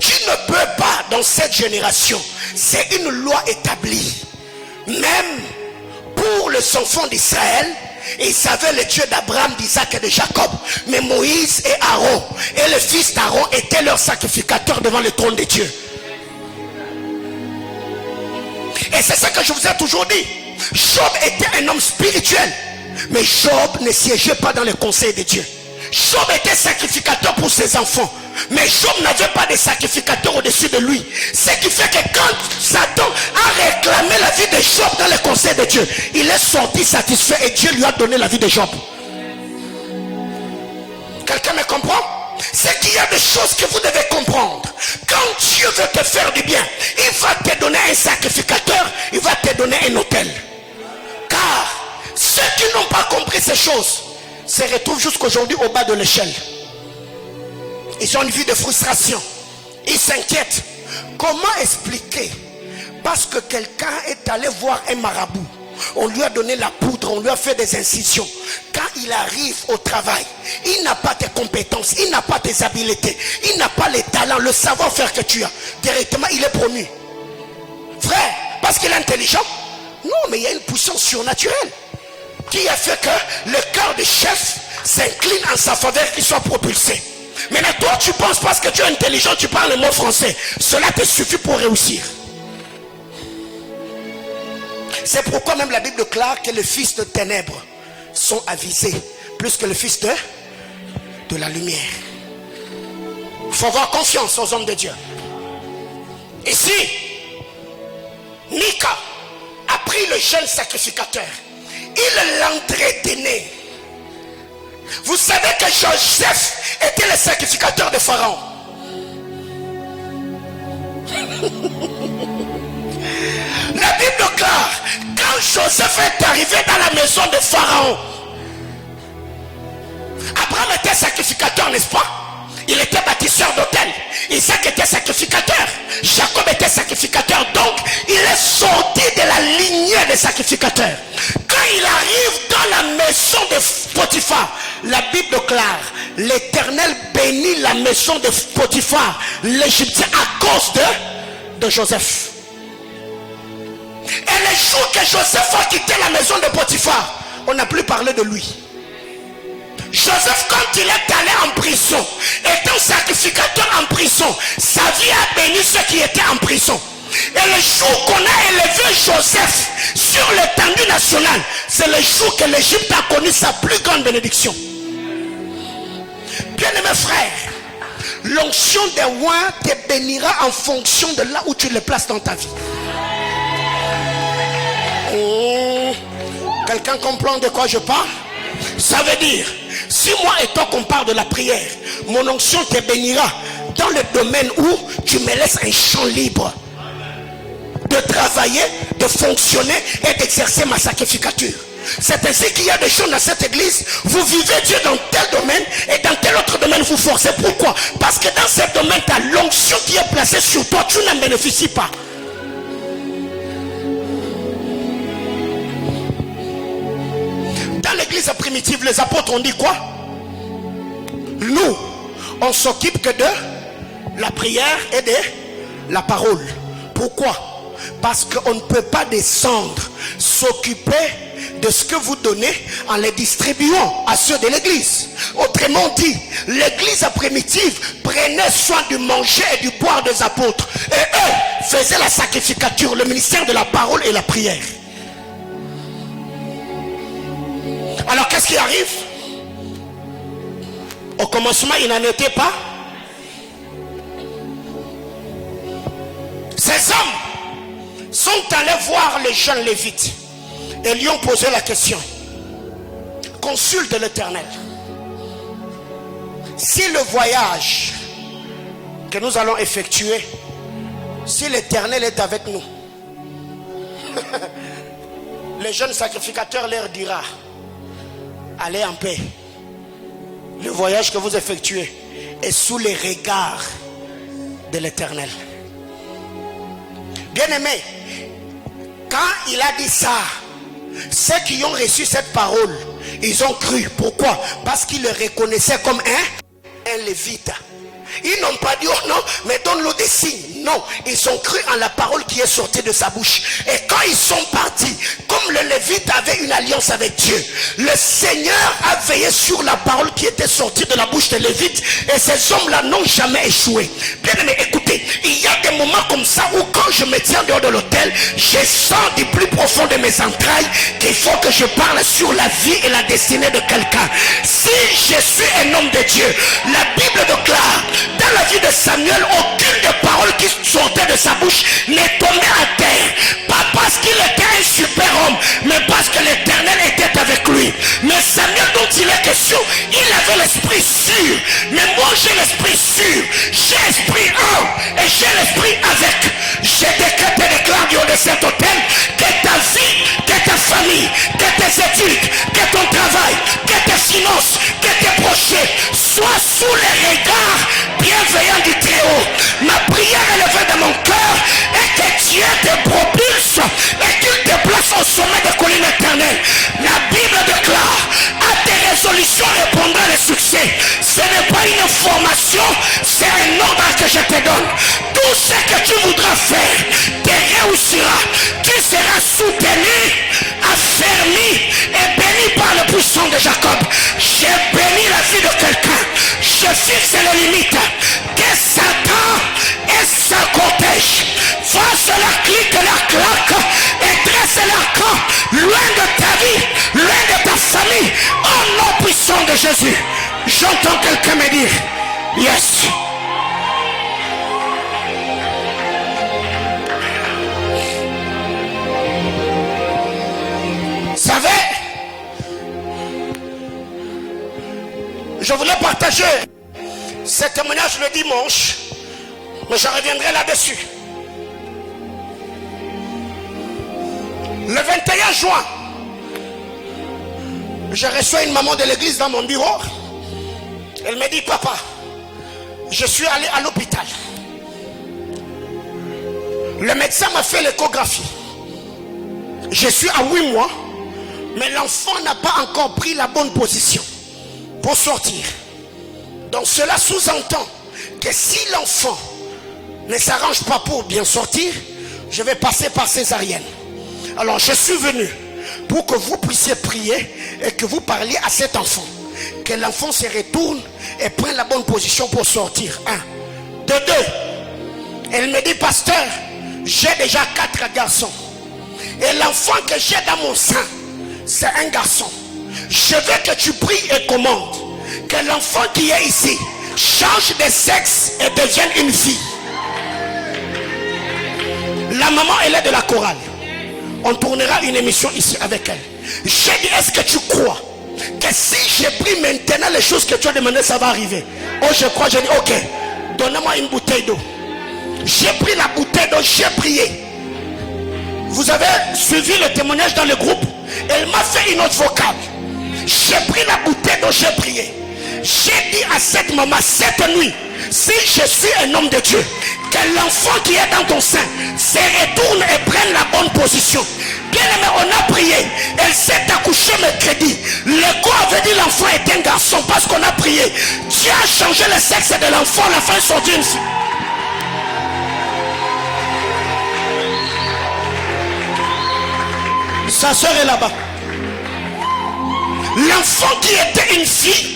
Tu ne peux pas dans cette génération, c'est une loi établie. Même pour les enfants d'Israël, ils savaient le Dieu d'Abraham, d'Isaac et de Jacob. Mais Moïse et Aaron et le fils d'Aaron étaient leurs sacrificateurs devant le trône de Dieu. Et c'est ça que je vous ai toujours dit. Job était un homme spirituel, mais Job ne siégeait pas dans le conseil de Dieu. Job était sacrificateur pour ses enfants, mais Job n'avait pas de sacrificateur au-dessus de lui. Ce qui fait que quand Satan a réclamé la vie de Job dans le conseil de Dieu, il est sorti satisfait et Dieu lui a donné la vie de Job. Quelqu'un me comprend? C'est qu'il y a des choses que vous devez comprendre. Quand Dieu veut te faire du bien, il va te donner un sacrificateur, il va te donner un autel. Car ceux qui n'ont pas compris ces choses se retrouvent jusqu'aujourd'hui au bas de l'échelle. Ils ont une vie de frustration. Ils s'inquiètent. Comment expliquer? Parce que quelqu'un est allé voir un marabout. On lui a donné la poudre, on lui a fait des incisions. Quand il arrive au travail, il n'a pas tes compétences, il n'a pas tes habiletés, il n'a pas les talents, le savoir-faire que tu as. Directement, il est promu. Frère, parce qu'il est intelligent? Non, mais il y a une puissance surnaturelle qui a fait que le cœur du chef s'incline en sa faveur, qu'il soit propulsé. Maintenant, toi, tu penses parce que tu es intelligent, tu parles le mot français. Cela te suffit pour réussir. C'est pourquoi même la Bible déclare que les fils de ténèbres sont avisés plus que les fils de la lumière. Il faut avoir confiance aux hommes de Dieu. Ici, Mika a pris le jeune sacrificateur. Il l'entretenait. Vous savez que Joseph était le sacrificateur de Pharaon. La Bible déclare, quand Joseph est arrivé dans la maison de Pharaon, Abraham était sacrificateur, n'est-ce pas? Il était bâtisseur d'autel. Isaac était sacrificateur. Jacob était sacrificateur. Donc, il est sorti de la lignée des sacrificateurs. Quand il arrive dans la maison de Potiphar, la Bible déclare, l'Éternel bénit la maison de Potiphar, l'Égyptien, à cause de Joseph. Et le jour que Joseph a quitté la maison de Potiphar, on n'a plus parlé de lui. Joseph, quand il est allé en prison, étant sacrificateur en prison, sa vie a béni ceux qui étaient en prison. Et le jour qu'on a élevé Joseph sur l'étendue nationale, c'est le jour que l'Égypte a connu sa plus grande bénédiction. Bien-aimés frères, l'onction des rois te bénira en fonction de là où tu le places dans ta vie. Quelqu'un comprend de quoi je parle? Ça veut dire, si moi et toi qu'on parle de la prière, mon onction te bénira dans le domaine où tu me laisses un champ libre de travailler, de fonctionner et d'exercer ma sacrificature. C'est ainsi qu'il y a des gens dans cette église, vous vivez Dieu dans tel domaine et dans tel autre domaine vous forcez. Pourquoi? Parce que dans ce domaine, tu as l'onction qui est placée sur toi, tu n'en bénéficies pas. Dans l'église primitive, les apôtres ont dit quoi? Nous, on s'occupe que de la prière et de la parole. Pourquoi? Parce qu'on ne peut pas descendre s'occuper de ce que vous donnez en les distribuant à ceux de l'église. Autrement dit, l'église primitive prenait soin du manger et du boire des apôtres, et eux faisaient la sacrificature, le ministère de la parole et la prière. Alors qu'est-ce qui arrive? Au commencement, il n'en était pas. Ces hommes sont allés voir les jeunes lévites et lui ont posé la question. Consulte l'Éternel. Si le voyage que nous allons effectuer, si l'Éternel est avec nous, le jeune sacrificateur leur dira: allez en paix. Le voyage que vous effectuez est sous les regards de l'Éternel. Bien-aimé, quand il a dit ça, ceux qui ont reçu cette parole, ils ont cru. Pourquoi? Parce qu'ils le reconnaissaient comme un lévite. Ils n'ont pas dit: oh non, mais donne-nous des signes. Non, ils ont cru en la parole qui est sortie de sa bouche. Et quand ils sont partis, comme le lévite avait une alliance avec Dieu, le Seigneur a veillé sur la parole qui était sortie de la bouche des lévites, et ces hommes-là n'ont jamais échoué. Bien aimé, écoutez, il y a des moments comme ça où quand je me tiens dehors de l'hôtel, je sens du plus profond de mes entrailles qu'il faut que je parle sur la vie et la destinée de quelqu'un. Si je suis un homme de Dieu, la Bible déclare: dans la vie de Samuel, aucune des paroles qui sortaient de sa bouche n'est tombée à terre. Pas parce qu'il était un super homme, mais parce que l'Éternel était avec lui. Mais Samuel, dont il est question, il avait l'esprit sûr. Mais moi j'ai l'esprit sûr, j'ai l'esprit un et j'ai l'esprit avec. J'ai décrété et déclare du haut de cet hôtel que ta vie, que ta famille, que tes études, que ton travail, que tes finances, que tes projets soient sous les regards bienveillants du Très-Haut. Ma prière élevée de mon cœur est que Dieu te propulse et qu'il te place au sommet des collines éternelles. La Bible déclare: à tes résolutions répondra le succès. Ce n'est pas une information, c'est un ordre que je te donne. Tout ce que tu voudras faire te réussira. Tu seras soutenu, affermi et béni par le puissant de Jacob. J'ai béni la vie de quelqu'un. Je fixe les limites. Que Satan et sa cortège fassent la clique et la claque et dressent leur camp loin de ta vie, loin de ta famille, au nom puissant de Jésus. J'entends quelqu'un me dire: yes. Vous savez, je voulais partager ce témoignage le dimanche, mais je reviendrai là-dessus. Le 21 juin, je reçois une maman de l'église dans mon bureau. Elle me dit: papa, je suis allé à l'hôpital. Le médecin m'a fait l'échographie. Je suis à 8 mois, mais l'enfant n'a pas encore pris la bonne position pour sortir. Donc cela sous-entend que si l'enfant ne s'arrange pas pour bien sortir, je vais passer par césarienne. Alors je suis venu pour que vous puissiez prier et que vous parliez à cet enfant, que l'enfant se retourne et prenne la bonne position pour sortir. 1. De 2, elle me dit: pasteur, j'ai déjà 4 garçons et l'enfant que j'ai dans mon sein, c'est un garçon. Je veux que tu pries et commandes que l'enfant qui est ici change de sexe et devienne une fille. La maman, elle est de la chorale. On tournera une émission ici avec elle. J'ai dit: est-ce que tu crois que si je prie maintenant, les choses que tu as demandé, ça va arriver? Oh, je crois. J'ai dit: ok, donnez-moi une bouteille d'eau. J'ai pris la bouteille d'eau, j'ai prié. Vous avez suivi le témoignage dans le groupe. Elle m'a fait une autre vocale. J'ai pris la bouteille dont j'ai prié. J'ai dit à cette maman, cette nuit, si je suis un homme de Dieu, que l'enfant qui est dans ton sein se retourne et prenne la bonne position. Bien aimé, on a prié. Elle s'est accouchée mercredi. Le corps avait dit l'enfant est un garçon parce qu'on a prié. Dieu a changé le sexe de l'enfant. L'enfant est sorti une fille. Sa soeur est là-bas. L'enfant qui était une fille,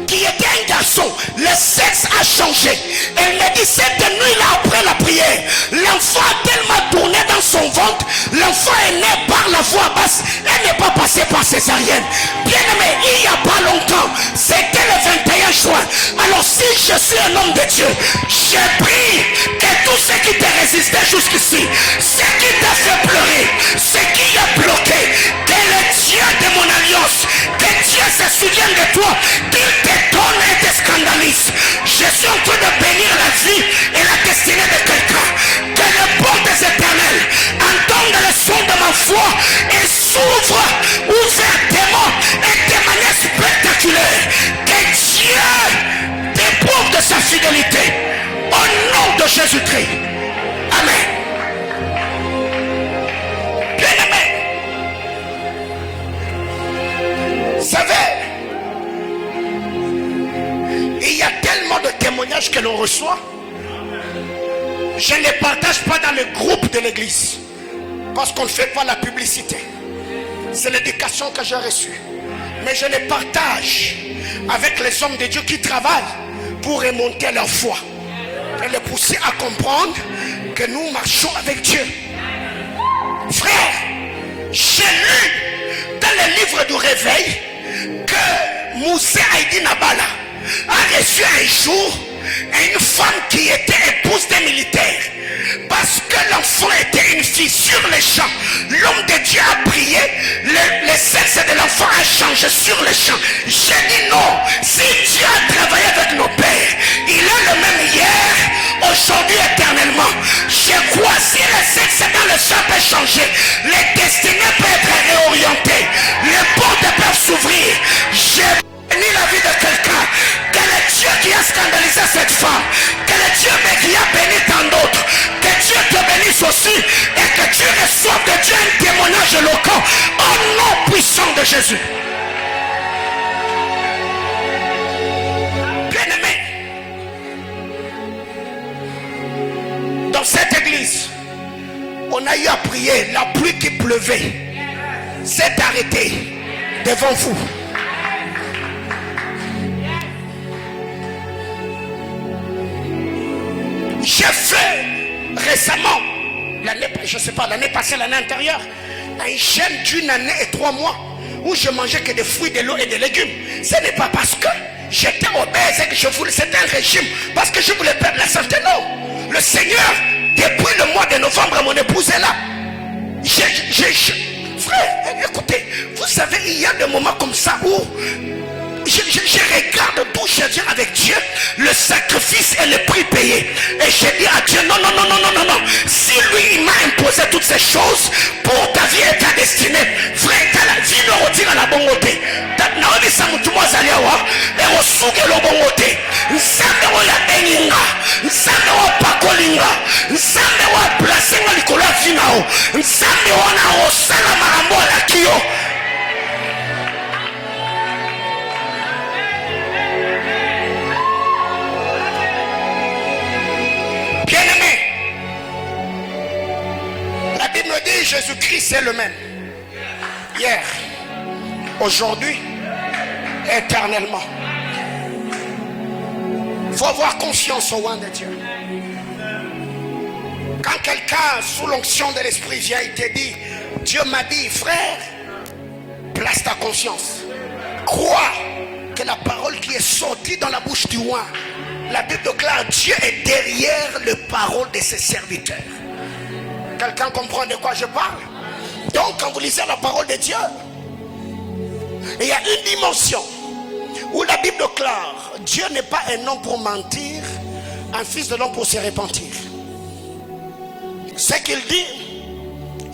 qui était un garçon, le sexe a changé. Elle me dit cette nuit-là après la prière, l'enfant a tellement tourné dans son ventre, l'enfant est né par la voie basse, elle n'est pas passée par césarienne. Bien aimé, il n'y a pas longtemps, c'était le 21 juin. Alors si je suis un homme de Dieu, je prie que tout ce qui te résistait jusqu'ici, ce qui t'a fait pleurer, ce qui a bloqué, que le Dieu de mon alliance, que Dieu se souvienne de toi, qu'il te donne et te scandalise. Je suis en train de bénir la vie et la destinée de quelqu'un. Que les portes éternelles entendent le son de ma foi et s'ouvrent ouvertement et de manière spectaculaire. Que Dieu t'éprouve de sa fidélité. Au nom de Jésus-Christ. Amen. Bien-aimé, vous savez, il y a tellement de témoignages que l'on reçoit. Je ne les partage pas dans le groupe de l'église parce qu'on ne fait pas la publicité. C'est l'éducation que j'ai reçue. Mais je les partage avec les hommes de Dieu qui travaillent pour remonter leur foi et les pousser à comprendre que nous marchons avec Dieu. Frère, j'ai lu dans le livre du réveil que Moussé Haïdi Nabala a reçu un jour une femme qui était épouse des militaires. Parce que l'enfant était une fille sur les champs. L'homme de Dieu a prié. Le sexe de l'enfant a changé sur les champs. J'ai dit non. Si Dieu a travaillé avec nos pères, il est le même hier, aujourd'hui, éternellement. Je crois si le sexe dans le champ peut changer, les destinées peuvent être réorientées. Les portes peuvent s'ouvrir. J'ai béni la vie de quelqu'un. Que le Dieu qui a scandalisé cette femme, que le Dieu qui a béni tant d'autres, que Dieu te bénisse aussi et que tu reçoives de Dieu un témoignage éloquent au nom puissant de Jésus. Bien-aimé, dans cette église, on a eu à prier, la pluie qui pleuvait s'est arrêtée devant vous. J'ai fait récemment, je ne sais pas, l'année passée, l'année antérieure, un jeûne d'une année et 3 mois où je mangeais que des fruits, de l'eau et des légumes. Ce n'est pas parce que j'étais obèse et que je voulais, c'était un régime, parce que je voulais perdre la santé, non. Le Seigneur, depuis le mois de novembre, mon épouse est là. Frère, écoutez, vous savez, il y a des moments comme ça où je regarde d'où je viens avec Dieu, le sacrifice et le prix payé. Et je dis à Dieu, non. Si lui, il m'a imposé toutes ces choses pour ta vie et ta destinée, frère, ta la vie ne retire à la bonne côté. Et resuke lo bongote. Nsambe oya eninga, nsambe wa pakolinga, nsambe wa placenga likola finao, nsambe wana osala marambo la kio. Bien-aimé, la Bible me dit Jésus-Christ est le même. Hier, aujourd'hui, éternellement. Il faut avoir confiance au roi de Dieu. Quand quelqu'un sous l'onction de l'esprit vient, il te dit, Dieu m'a dit, frère, place ta conscience. Crois que la parole qui est sortie dans la bouche du roi, la Bible déclare, Dieu est derrière les paroles de ses serviteurs. Quelqu'un comprend de quoi je parle? Donc quand vous lisez la parole de Dieu, il y a une dimension où la Bible déclare, Dieu n'est pas un homme pour mentir, un fils de l'homme pour se repentir. Ce qu'il dit,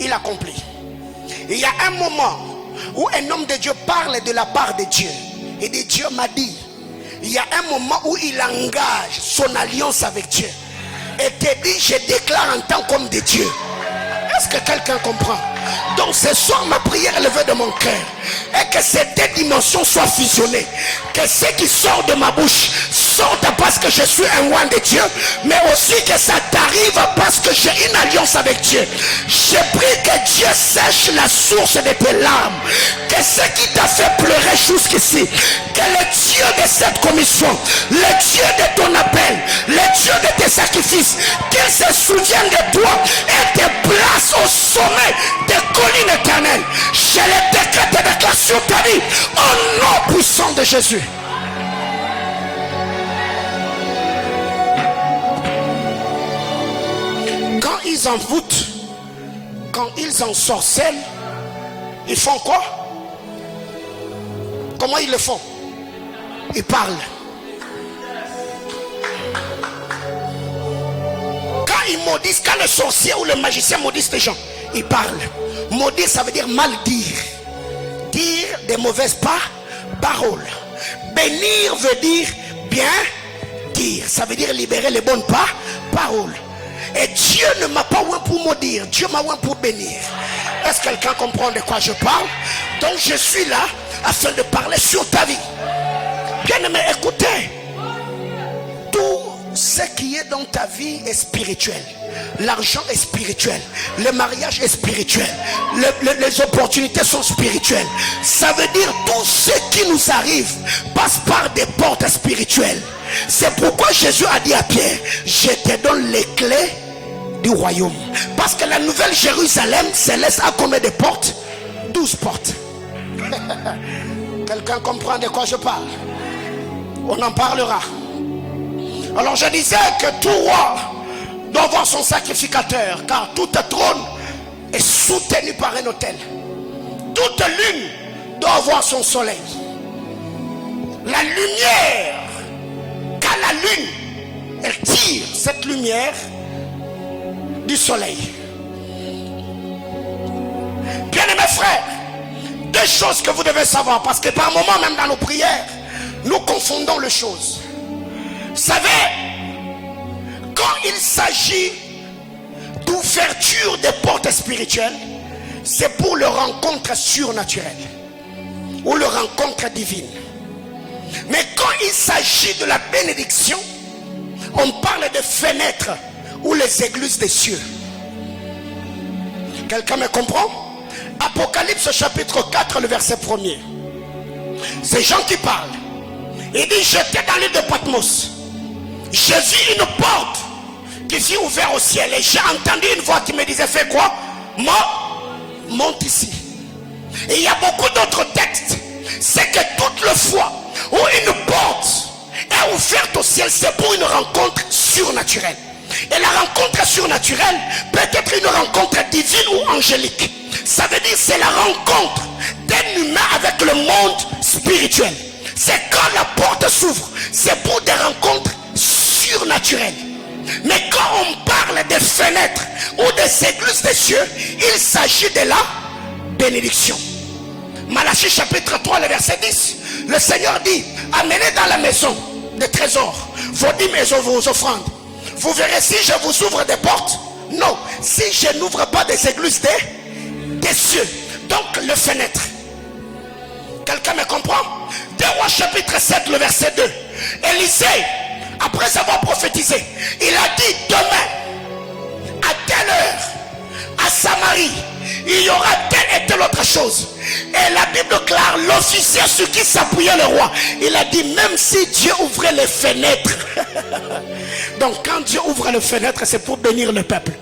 il accomplit. Il y a un moment où un homme de Dieu parle de la part de Dieu. Et de Dieu m'a dit, il y a un moment où il engage son alliance avec Dieu. Et te dit, je déclare en tant qu'homme de Dieu. Est-ce que quelqu'un comprend? Donc ce soir, ma prière est levée de mon cœur et que ces deux dimensions soient fusionnées. Que ce qui sort de ma bouche sorte parce que je suis un roi de Dieu, mais aussi que ça t'arrive parce que j'ai une alliance avec Dieu. Je prie que Dieu sèche la source de tes larmes. Que ce qui t'a fait pleurer jusqu'ici, que le Dieu de cette commission, le Dieu de ton appel, le Dieu de tes sacrifices, qu'il se souvienne de toi et te place au sommet des collines éternelles. Je le décrète et déclare sur ta vie au nom puissant de Jésus. Quand ils envoûtent, quand ils ensorcellent, ils font quoi? Comment ils le font? Ils parlent. Quand ils maudissent, quand le sorcier ou le magicien maudissent les gens, ils parlent. Maudire, ça veut dire mal dire. Dire des mauvaises paroles. Bénir veut dire bien dire. Ça veut dire libérer les bonnes paroles. Et Dieu ne m'a pas oint pour maudire. Dieu m'a oint pour bénir. Est-ce que quelqu'un comprend de quoi je parle? Donc je suis là afin de parler sur ta vie. Bien-aimé, écoutez. Tout ce qui est dans ta vie est spirituel. L'argent est spirituel. Le mariage est spirituel. Les opportunités sont spirituelles. Ça veut dire tout ce qui nous arrive passe par des portes spirituelles. C'est pourquoi Jésus a dit à Pierre, je te donne les clés du royaume. Parce que la nouvelle Jérusalem céleste a combien de portes? 12 portes. Quelqu'un comprend de quoi je parle? On en parlera. Alors je disais que tout roi doit avoir son sacrificateur, car tout trône est soutenu par un autel. Toute lune doit avoir son soleil. La lumière, quand la lune, elle tire cette lumière du soleil. Bien-aimés frères, deux choses que vous devez savoir, parce que par moments, même dans nos prières, nous confondons les choses. Vous savez, quand il s'agit d'ouverture des portes spirituelles, c'est pour le rencontre surnaturelle ou le rencontre divine. Mais quand il s'agit de la bénédiction, on parle de fenêtres ou les églises des cieux. Quelqu'un me comprend? Apocalypse chapitre 4, le verset 1er. C'est Jean qui parle. Il dit, j'étais dans l'île de Patmos. J'ai vu une porte qui fut ouverte au ciel. Et j'ai entendu une voix qui me disait, fais quoi? Monte ici. Et il y a beaucoup d'autres textes. C'est que toute le fois où une porte est ouverte au ciel, c'est pour une rencontre surnaturelle. Et la rencontre surnaturelle peut être une rencontre divine ou angélique. Ça veut dire c'est la rencontre d'un humain avec le monde spirituel. C'est quand la porte s'ouvre, c'est pour des rencontres surnaturelles. Mais quand on parle des fenêtres ou des églises des cieux, il s'agit de la bénédiction. Malachie chapitre 3, le verset 10. Le Seigneur dit, amenez dans la maison des trésors vos dîmes et vos offrandes. Vous verrez si je vous ouvre des portes. Non, si je n'ouvre pas des églises des cieux. Donc les fenêtres. Quelqu'un me comprend? 2 Rois chapitre 7, le verset 2. Élisée, après avoir prophétisé, il a dit, demain, à telle heure, à Samarie, il y aura telle et telle autre chose. Et la Bible déclare, l'officier sur qui s'appuyait le roi, il a dit, même si Dieu ouvrait les fenêtres. Donc quand Dieu ouvre les fenêtres, c'est pour bénir le peuple.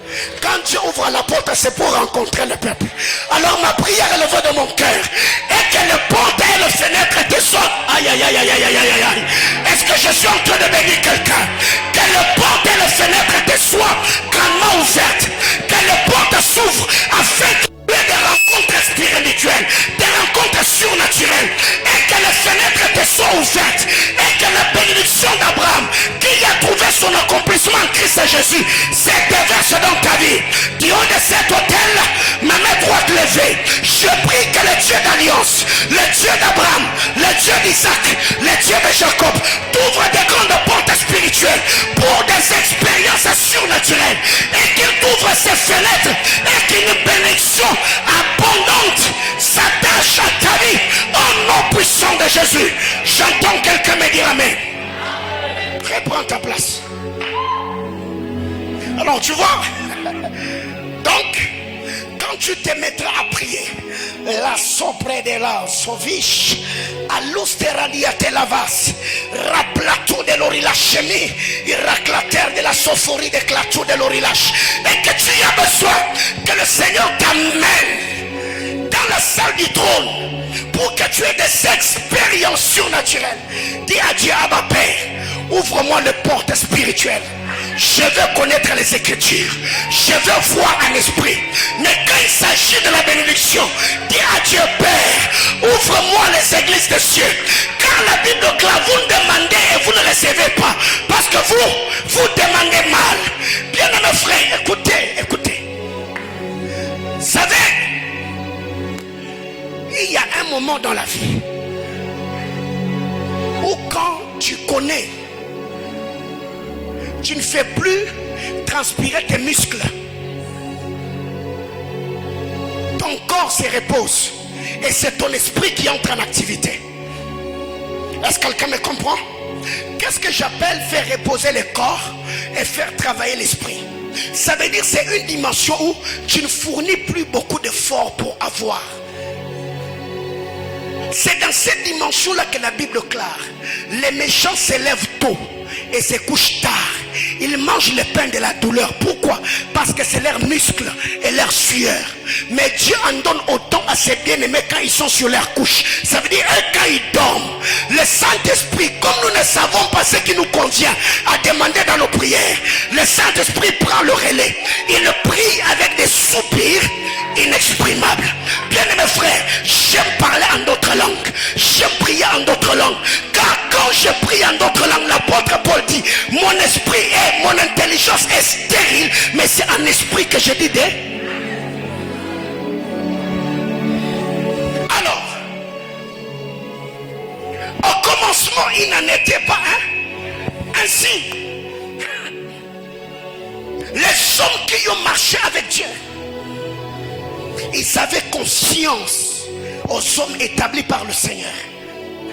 Quand Dieu ouvre la porte, c'est pour rencontrer le peuple. Alors ma prière est levée de mon cœur, et que les portes et les fenêtres te soient. Aïe aïe aïe aïe aïe aïe aïe aïe. Est-ce que je suis en train de bénir quelqu'un? Que les portes et les fenêtres te soient grandement ouvertes. Que les portes s'ouvrent afin que des rencontres spirituelles, des rencontres surnaturelles, et que les fenêtres te soient ouvertes, et que la bénédiction d'Abraham, qui a trouvé son accomplissement en Christ Jésus, se déverse dans ta vie. Du haut de cet hôtel, ma main droite levée, je Je prie que le Dieu d'alliance, le Dieu d'Abraham, le Dieu d'Isaac, le Dieu de Jacob, t'ouvre des grandes portes spirituelles pour des expériences surnaturelles et qu'il t'ouvre ses fenêtres et qu'une bénédiction abondante s'attache à ta vie au nom puissant de Jésus. J'entends quelqu'un me dire amen. Reprends ta place. Alors tu vois, donc quand tu te mettras à prier, la sopre de la soviche, à l'usteralia te lavas, raplato de l'orilachemi, iraclater de la sophorie de clatou de l'orilache, et que tu as besoin que le Seigneur t'amène dans la salle du trône pour que tu aies des expériences surnaturelles. Dis à Dieu, Abba Père, ouvre-moi les portes spirituelles. Je veux connaître les Écritures. Je veux voir un esprit. Mais quand il s'agit de la bénédiction, dis à Dieu, Père, ouvre-moi les églises des cieux. Car la Bible déclare, vous demandez et vous ne recevez pas. Parce que vous demandez mal. Bien aimés frères, écoutez. Vous savez, il y a un moment dans la vie où quand tu connais, tu ne fais plus transpirer tes muscles. Ton corps se repose. Et c'est ton esprit qui entre en activité. Est-ce que quelqu'un me comprend? Qu'est-ce que j'appelle faire reposer le corps et faire travailler l'esprit? Ça veut dire que c'est une dimension où tu ne fournis plus beaucoup d'efforts pour avoir. C'est dans cette dimension-là que la Bible déclare. Les méchants se lèvent tôt et se couchent tard. Ils mangent le pain de la douleur. Pourquoi? Parce que c'est leurs muscles et leur sueur. Mais Dieu en donne autant à ses bien-aimés quand ils sont sur leur couche. Ça veut dire quand ils dorment, le Saint-Esprit, comme nous ne savons pas ce qui nous convient à demander dans nos prières, le Saint-Esprit prend le relais. Il prie avec des soupirs inexprimables. Bien-aimés frères, j'aime parler en d'autres langues. J'aime prier en d'autres langues. Car quand je prie en d'autres langues, l'apôtre Paul dit, mon esprit et mon intelligence est stérile, mais c'est un esprit que je dis des... Alors, au commencement, il n'en était pas ainsi. Les hommes qui ont marché avec Dieu, ils avaient conscience aux hommes établis par le Seigneur.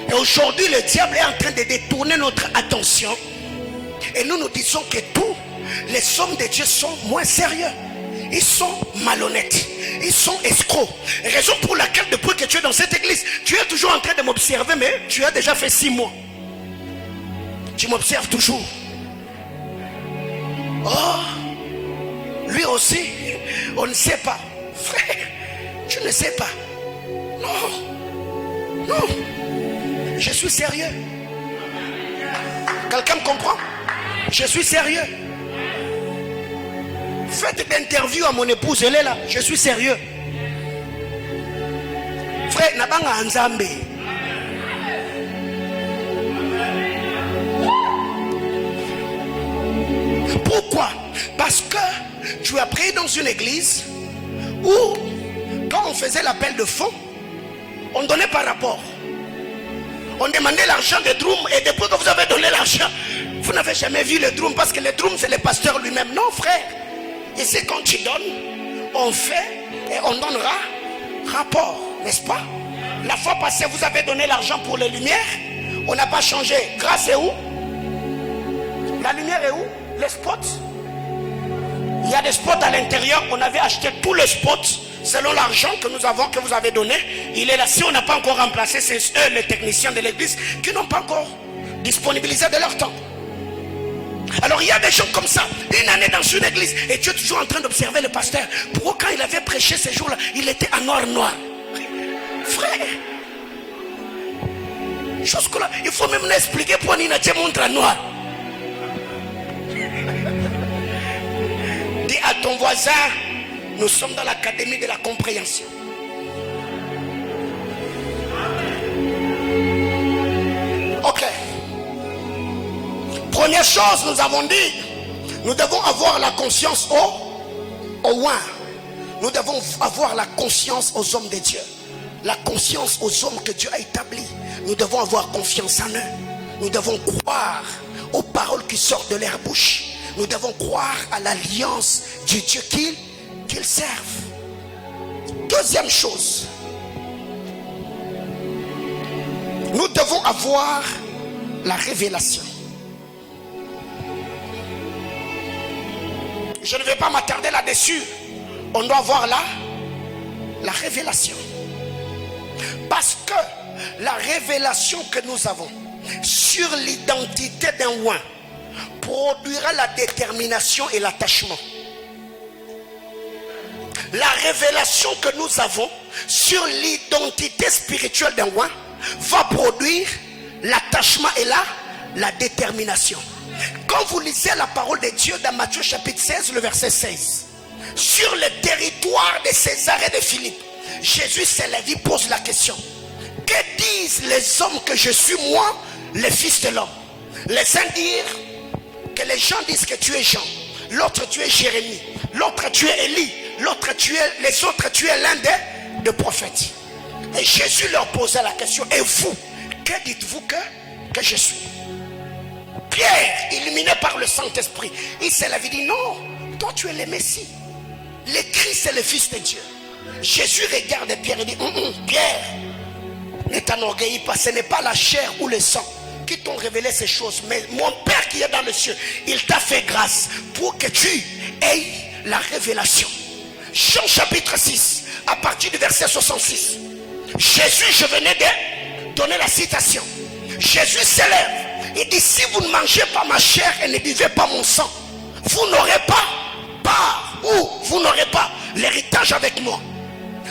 Et aujourd'hui, le diable est en train de détourner notre attention. Et nous disons que tous les hommes de Dieu sont moins sérieux. Ils sont malhonnêtes. Ils sont escrocs. Raison pour laquelle depuis que tu es dans cette église, tu es toujours en train de m'observer, mais tu as déjà fait 6 mois. Tu m'observes toujours. Oh, lui aussi, on ne sait pas. Frère, tu ne sais pas. Non. Je suis sérieux. Quelqu'un me comprend? Je suis sérieux. Faites d'interview à mon épouse, elle est là. Je suis sérieux. Frère, Nabanga Anzambe. Pourquoi? Parce que tu as prié dans une église où, quand on faisait l'appel de fonds, on donnait par rapport. On demandait l'argent des drômes et depuis que vous avez donné l'argent, vous n'avez jamais vu le drum parce que le drum c'est le pasteur lui-même. Non frère, ici quand tu donnes, on fait et on donnera rapport, n'est-ce pas? La fois passée vous avez donné l'argent pour les lumières, on n'a pas changé. Grâce est où? La lumière est où? Les spots. Il y a des spots à l'intérieur, on avait acheté tous les spots selon l'argent que nous avons, que vous avez donné. Il est là. Si on n'a pas encore remplacé, c'est eux les techniciens de l'église qui n'ont pas encore disponibilisé de leur temps. Alors il y a des gens comme ça, une année dans une église, et tu es toujours en train d'observer le pasteur. Pourquoi quand il avait prêché ces jours-là, il était en noir. Frère, chose que là, il faut même nous expliquer pourquoi il n'a pas montré en noir. Dis à ton voisin, nous sommes dans l'académie de la compréhension. Ok. Première chose, nous avons dit, nous devons avoir la conscience au oin. Nous devons avoir la conscience aux hommes de Dieu. La conscience aux hommes que Dieu a établis. Nous devons avoir confiance en eux. Nous devons croire aux paroles qui sortent de leur bouche. Nous devons croire à l'alliance du Dieu qu'ils servent. Deuxième chose, nous devons avoir la révélation. Je ne vais pas m'attarder là-dessus. On doit avoir la révélation. Parce que la révélation que nous avons sur l'identité d'un oint produira la détermination et l'attachement. La révélation que nous avons sur l'identité spirituelle d'un oint va produire l'attachement et la détermination. Quand vous lisez la parole de Dieu dans Matthieu chapitre 16, le verset 16, sur le territoire de César et de Philippe, Jésus s'élève, il pose la question: que disent les hommes que je suis, moi, le Fils de l'homme? Les uns dirent que les gens disent que tu es Jean, l'autre tu es Jérémie, l'autre tu es Élie, l'autre tu es, les autres tu es l'un des prophètes. Et Jésus leur posait la question: et vous, que dites-vous que je suis? Pierre, illuminé par le Saint-Esprit, il s'élève, il dit: non, toi tu es le Messie, le Christ est le Fils de Dieu. Jésus regarde Pierre et dit: Pierre, ne t'enorgueillis pas, ce n'est pas la chair ou le sang qui t'ont révélé ces choses, mais mon Père qui est dans les cieux, il t'a fait grâce pour que tu aies la révélation. Jean chapitre 6, à partir du verset 66. Jésus, je venais de donner la citation. Jésus s'élève et dit: si vous ne mangez pas ma chair et ne buvez pas mon sang, vous n'aurez pas part, ou vous n'aurez pas l'héritage avec moi.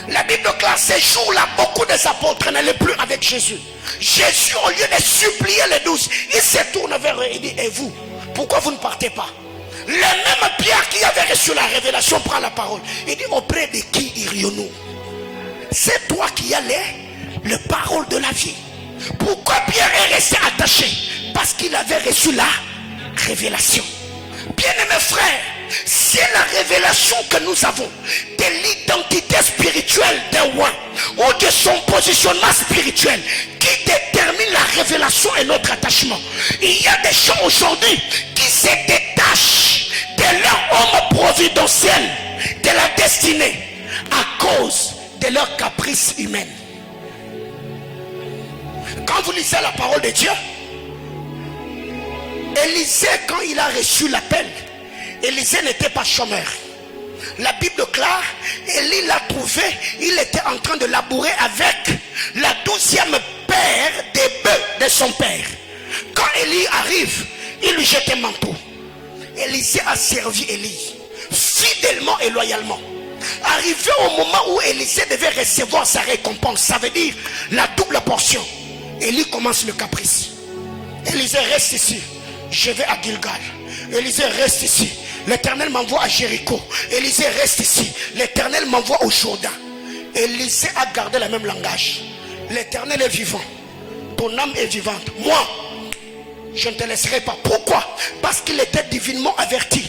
La Bible déclare: ces jours-là, beaucoup des apôtres n'allaient plus avec Jésus. Jésus, au lieu de supplier les 12, il se tourne vers eux et dit: et vous, pourquoi vous ne partez pas? Le même Pierre qui avait reçu la révélation prend la parole. Il dit: auprès de qui irions-nous? C'est toi qui as les paroles de la vie. Pourquoi Pierre est resté attaché? Parce qu'il avait reçu la révélation. Bien-aimés frères, c'est la révélation que nous avons de l'identité spirituelle d'un oint ou de son positionnement spirituel qui détermine la révélation et notre attachement. Il y a des gens aujourd'hui qui se détachent de leur homme providentiel, de la destinée, à cause de leur caprice humaine. Quand vous lisez la parole de Dieu, Élisée, quand il a reçu l'appel, Élisée n'était pas chômeur. La Bible déclare, Élie l'a trouvé, il était en train de labourer avec la 12e paire des bœufs de son père. Quand Élie arrive, il lui jette un manteau. Élisée a servi Élie fidèlement et loyalement. Arrivé au moment où Élisée devait recevoir sa récompense, ça veut dire la double portion, Élie commence le caprice. Élisée, reste ici, je vais à Gilgal. Élisée, reste ici, l'Éternel m'envoie à Jéricho. Élisée, reste ici, l'Éternel m'envoie au Jourdain. Élisée a gardé le même langage. L'Éternel est vivant, ton âme est vivante, moi je ne te laisserai pas. Pourquoi? Parce qu'il était divinement averti.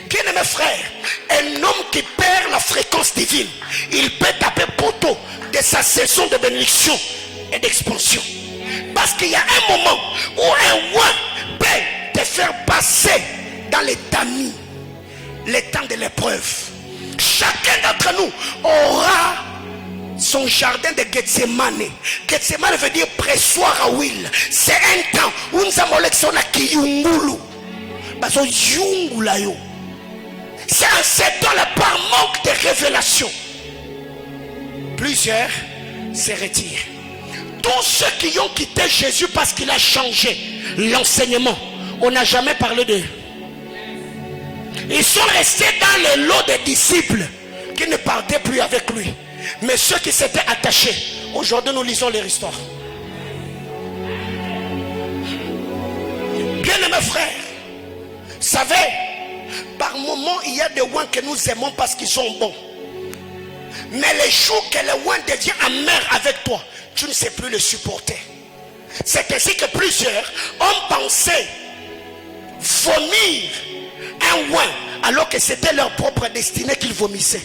Bien-aimés frères, un homme qui perd la fréquence divine, il peut taper poteau de sa saison de bénédiction et d'expansion. Parce qu'il y a un moment où un oint peut te faire passer dans les tamis, les temps de l'épreuve. Chacun d'entre nous aura son jardin de Gethsemane. Gethsemane veut dire pressoir à huile. C'est un temps où nous avons l'élection à Kiyungulu. C'est en ce temps-là, par manque de révélation, plusieurs se retirent. Tous ceux qui ont quitté Jésus parce qu'il a changé l'enseignement, on n'a jamais parlé d'eux. Ils sont restés dans le lot des disciples qui ne partaient plus avec lui. Mais ceux qui s'étaient attachés, aujourd'hui nous lisons leur histoire. Bien-aimés frères, savez, par moments il y a des oins que nous aimons parce qu'ils sont bons. Mais les jours que le oin devient amer avec toi, tu ne sais plus le supporter. C'est ainsi que plusieurs ont pensé vomir un oin alors que c'était leur propre destinée qu'ils vomissaient.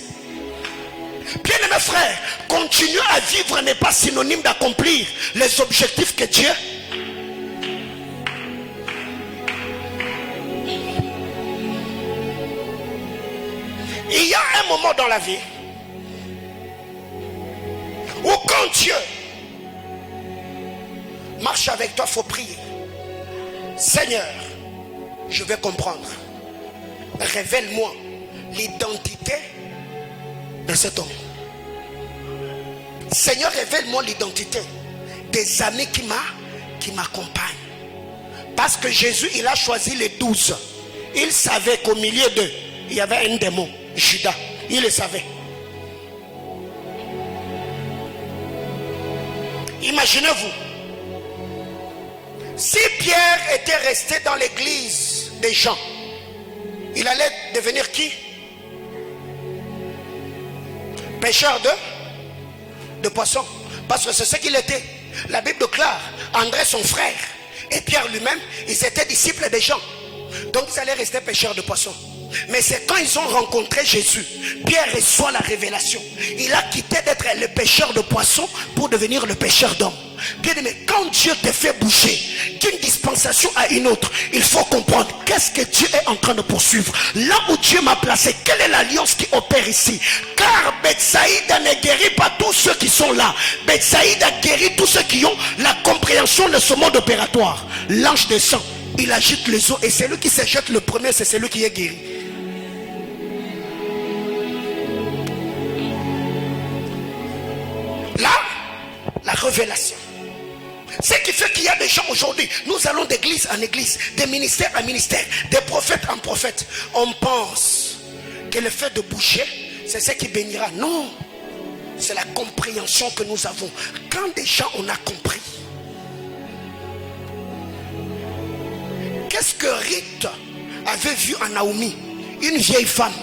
Bien-aimés frères, continuer à vivre n'est pas synonyme d'accomplir les objectifs que Dieu. Il y a un moment dans la vie où quand Dieu marche avec toi, il faut prier. Seigneur, je vais comprendre. Révèle-moi l'identité de cet homme. Seigneur, révèle-moi l'identité des amis qui m'accompagnent. Parce que Jésus, il a choisi les 12. Il savait qu'au milieu d'eux, il y avait un démon, Judas. Il le savait. Imaginez-vous, si Pierre était resté dans l'église des gens, il allait devenir qui? Pêcheur de poissons. Parce que c'est ce qu'il était. La Bible déclare, André son frère et Pierre lui-même, ils étaient disciples des gens. Donc ils allaient rester pêcheurs de poissons. Mais c'est quand ils ont rencontré Jésus, Pierre reçoit la révélation. Il a quitté d'être le pêcheur de poissons pour devenir le pêcheur d'hommes. Bien aimé, quand Dieu te fait bouger d'une dispensation à une autre, il faut comprendre qu'est-ce que Dieu est en train de poursuivre. Là où Dieu m'a placé, quelle est l'alliance qui opère ici? Car Bethsaïda ne guérit pas tous ceux qui sont là. Bethsaïda guérit tous ceux qui ont la compréhension de ce mode opératoire. L'ange descend, il agite les eaux et celui qui se jette le premier, c'est celui qui est guéri. Là, la révélation. Ce qui fait qu'il y a des gens aujourd'hui, nous allons d'église en église, de ministère en ministère, de prophète en prophète. On pense que le fait de bouger, c'est ce qui bénira. Non, c'est la compréhension que nous avons. Quand des gens on a compris, qu'est-ce que Ruth avait vu en Naomi? Une vieille femme.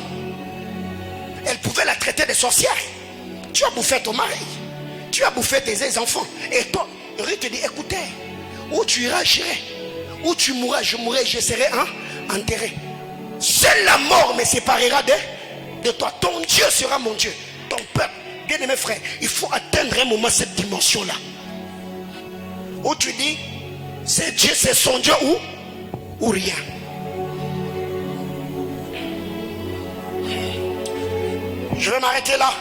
Elle pouvait la traiter de sorcière. Tu as bouffé ton mari, tu as bouffé tes enfants. Et toi, Ruth te dit, écoutez, où tu iras, j'irai. Où tu mourras, je mourrai, je serai enterré. Seule la mort me séparera de toi. Ton Dieu sera mon Dieu. Ton peuple. Bien aimé frère, il faut atteindre un moment cette dimension-là. Où tu dis, c'est Dieu, c'est son Dieu ou rien. Je vais m'arrêter là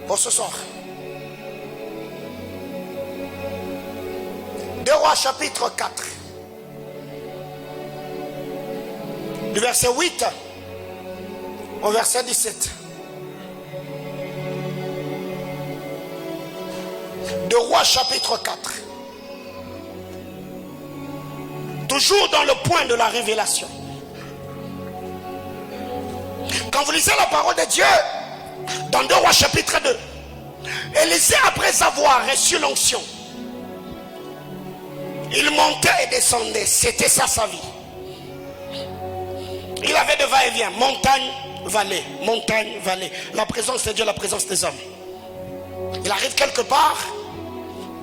pour ce soir. 2 Rois chapitre 4, du verset 8 au verset 17. 2 Rois chapitre 4. Toujours dans le point de la révélation. Quand vous lisez la parole de Dieu dans 2 Rois chapitre 2, Élisée, après avoir reçu l'onction, il montait et descendait. C'était ça sa vie. Il avait de va-et-vient, montagne, vallée, montagne, vallée. La présence de Dieu, la présence des hommes. Il arrive quelque part,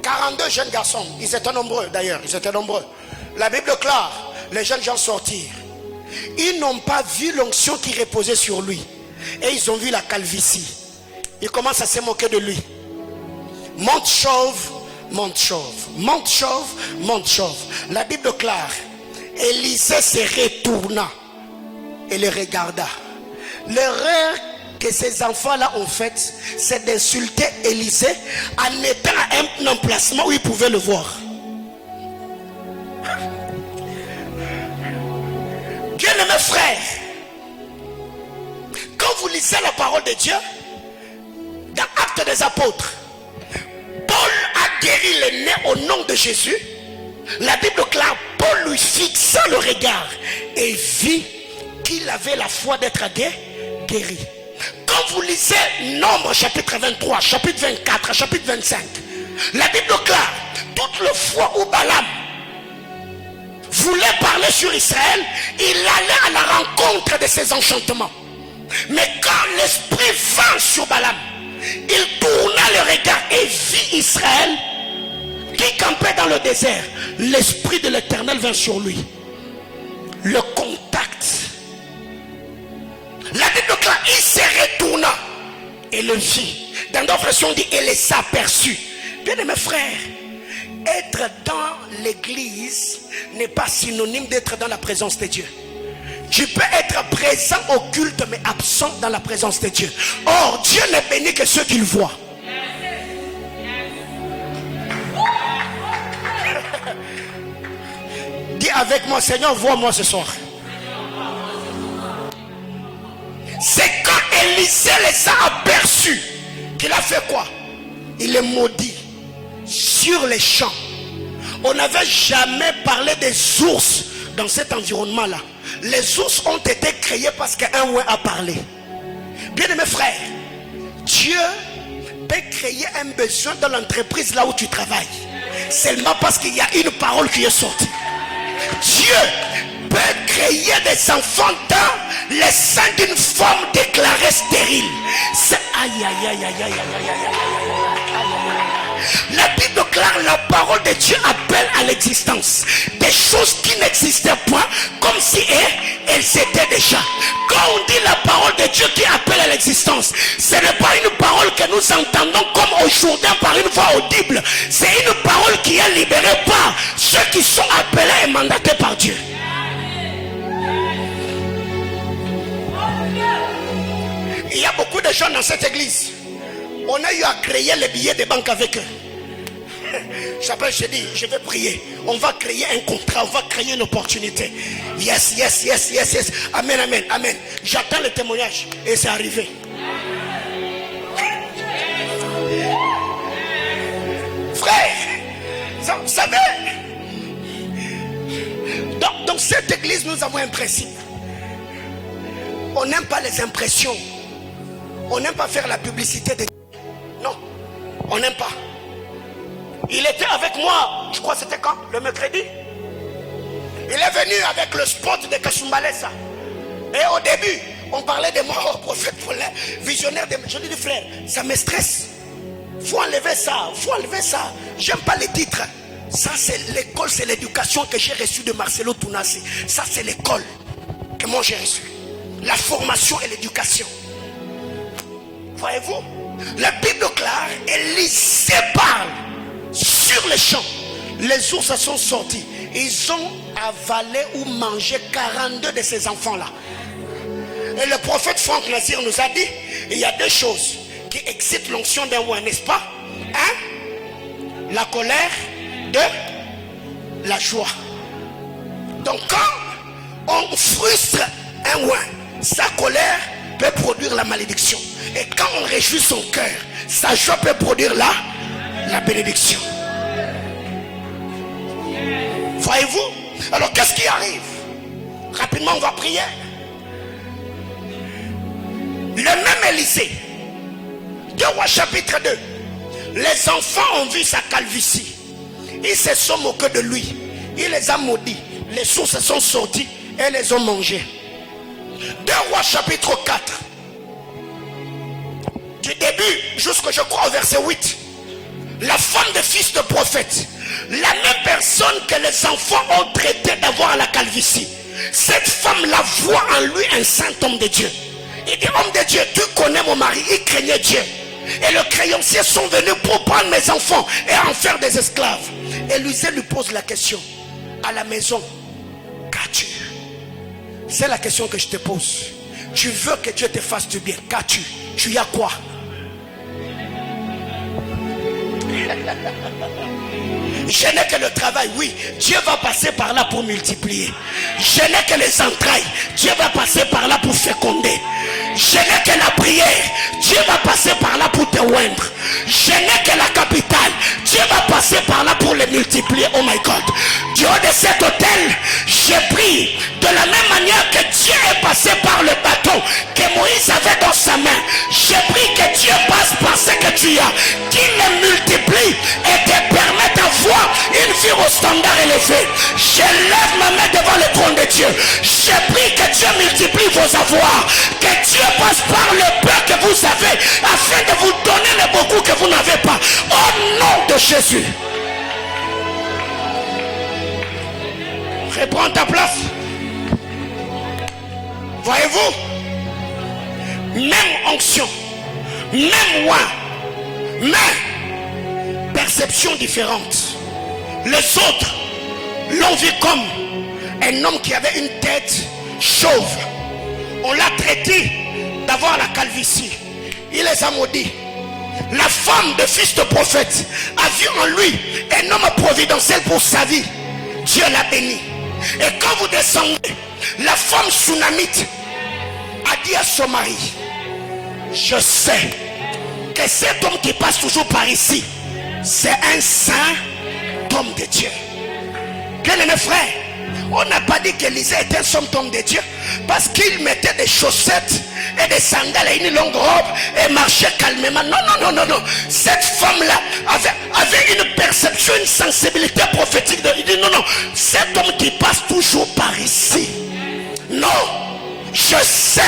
42 jeunes garçons. Ils étaient nombreux d'ailleurs, ils étaient nombreux. La Bible déclare, les jeunes gens sortirent. Ils n'ont pas vu l'onction qui reposait sur lui. Et ils ont vu la calvitie. Ils commencent à se moquer de lui. Monte chauve, monte chauve, monte chauve, monte chauve. La Bible déclare, Élisée se retourna et le regarda. L'erreur que ces enfants-là ont faite, c'est d'insulter Élisée en étant à un emplacement où ils pouvaient le voir. Bien-aimés frères, quand vous lisez la parole de Dieu, dans Actes des Apôtres, Paul a guéri les nez au nom de Jésus. La Bible déclare, Paul lui fixa le regard et vit qu'il avait la foi d'être guéri. Quand vous lisez Nombre chapitre 23, chapitre 24, chapitre 25, la Bible déclare, toute le fois où Balaam voulait parler sur Israël, il allait à la rencontre de ses enchantements. Mais quand l'esprit vint sur Balaam, il tourna le regard et vit Israël qui campait dans le désert. L'esprit de l'Éternel vint sur lui. Le contact. La Bible déclare, il se retourna et le vit. Dans d'autres versions, on dit et les aperçut. Bien aimés frères, être dans l'église n'est pas synonyme d'être dans la présence de Dieu. Tu peux être présent au culte mais absent dans la présence de Dieu. Or, Dieu n'est béni que ceux qui le voient. Dis avec moi, Seigneur, vois-moi ce soir. C'est quand Élisée les a aperçus qu'il a fait quoi? Il les maudit sur les champs. On n'avait jamais parlé des ours dans cet environnement-là. Les ours ont été créés parce qu'un ouin a parlé. Bien aimés frères, Dieu peut créer un besoin dans l'entreprise là où tu travailles. Seulement parce qu'il y a une parole qui est sortie. Dieu peut créer des enfants dans les seins d'une femme déclarée stérile. C'est aïe aïe aïe aïe aïe aïe aïe aïe aïe. La Bible déclare la parole de Dieu appelle à l'existence des choses qui n'existaient pas comme si elles étaient déjà. Quand on dit la parole de Dieu qui appelle à l'existence, ce n'est pas une parole que nous entendons comme aujourd'hui par une voix audible. C'est une parole qui est libérée par ceux qui sont appelés et mandatés par Dieu. Il y a beaucoup de gens dans cette église. On a eu à créer les billets de banque avec eux. J'appelle, je dis, je vais prier. On va créer un contrat, on va créer une opportunité. Yes, yes, yes, yes, yes. Amen, amen, amen. J'attends le témoignage et c'est arrivé. Frère, vous savez, dans cette église, nous avons un principe. On n'aime pas les impressions. On n'aime pas faire la publicité de... Non, on n'aime pas. Il était avec moi, je crois que c'était quand? Le mercredi. Il est venu avec le spot de Kasumbalesa. Et au début, on parlait de moi, oh, prophète pour les visionnaires. Je lui dis, frère, ça me stresse. Faut enlever ça, faut enlever ça. J'aime pas les titres. Ça, c'est l'école, c'est l'éducation que j'ai reçue de Marcelo Tounassi. Ça, c'est l'école que moi j'ai reçue. La formation et l'éducation. Voyez-vous, la Bible claire, Élisée parle sur les champs. Les ours sont sortis. Ils ont avalé ou mangé 42 de ces enfants-là. Et le prophète Franck Nazir nous a dit, il y a deux choses qui excitent l'onction d'un oin, n'est-ce pas? La colère, la joie. Donc quand on frustre un oin, sa colère peut produire la malédiction. Et quand on réjouit son cœur, sa joie peut produire la bénédiction. Voyez-vous? Alors qu'est-ce qui arrive? Rapidement on va prier. Le même Élisée, 2 Rois chapitre 2. Les enfants ont vu sa calvitie. Ils se sont moqués de lui. Il les a maudits. Les sources sont sorties et les ont mangés. 2 Rois chapitre 4. Du début jusqu'au, je crois, au verset 8. La femme des fils de prophète, la même personne que les enfants ont traité d'avoir la calvitie, cette femme la voit en lui un saint homme de Dieu. Il dit, homme de Dieu, tu connais mon mari, il craignait Dieu. Et les créanciers sont venus pour prendre mes enfants et en faire des esclaves. Élisée lui pose la question, à la maison, qu'as-tu? C'est la question que je te pose. Tu veux que Dieu te fasse du bien, qu'as-tu? Tu y as quoi? Je n'ai que le travail, oui. Dieu va passer par là pour multiplier. Je n'ai que les entrailles. Dieu va passer par là pour féconder. Je n'ai que la prière. Dieu va passer par là pour te oindre. Je n'ai que la capitale. Dieu va passer par là pour les multiplier. Oh my God. Du haut de cet hôtel, j'ai pris de la même manière que Dieu est passé par le bâton que Moïse avait dans sa main. J'ai pris que Dieu passe par ce que tu as, qu'il les multiplie et te permet d'avoir une vie au standard élevé. Je lève ma main devant le trône de Dieu. J'ai pris que Dieu multiplie vos avoirs, que Dieu passe par le peu que vous avez afin de vous donner le beaucoup que vous n'avez pas. Au nom de Jésus. Reprends ta place. Voyez-vous, même onction, même moi, mais perception différente. Les autres l'ont vu comme un homme qui avait une tête chauve. On l'a traité d'avoir la calvitie. Il les a maudits. La femme de fils de prophète a vu en lui un homme providentiel pour sa vie. Dieu l'a béni. Et quand vous descendez, la femme sunamite a dit à son mari, je sais que cet homme qui passe toujours par ici, c'est un saint homme de Dieu. Bien-aimés frères, on n'a pas dit qu'Élisée était un saint homme de Dieu parce qu'il mettait des chaussettes et des sandales et une longue robe et marchait calmement. Non, non, non, non, non. Cette femme-là avait une perception, une sensibilité prophétique. Il dit non, non, cet homme qui passe toujours par ici. Non, je sais.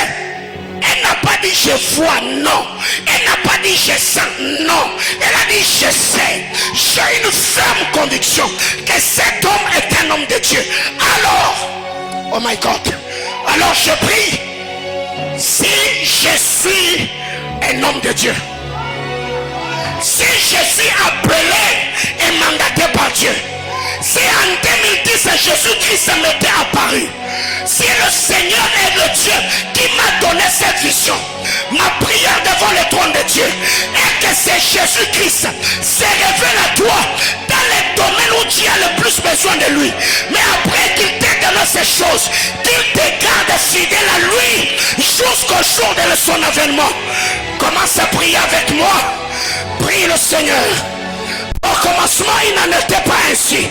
Elle n'a pas dit je vois, non. Elle n'a pas dit je sens, non. Elle a dit je sais. J'ai une ferme conviction que cet homme est un homme de Dieu. Alors, oh my God, alors je prie, si je suis un homme de Dieu, si je suis appelé et mandaté par Dieu, si en 2010 Jésus-Christ m'était apparu, si le Seigneur est le Dieu qui m'a donné cette vision, ma prière devant le trône de Dieu est que c'est Jésus-Christ se révèle à toi dans les domaines où tu as le plus besoin de lui. Mais après qu'il t'ait donné ces choses, qu'il te garde fidèle à lui jusqu'au jour de son avènement. Commence à prier avec moi. Prie le Seigneur. Au commencement, il n'en était pas ainsi.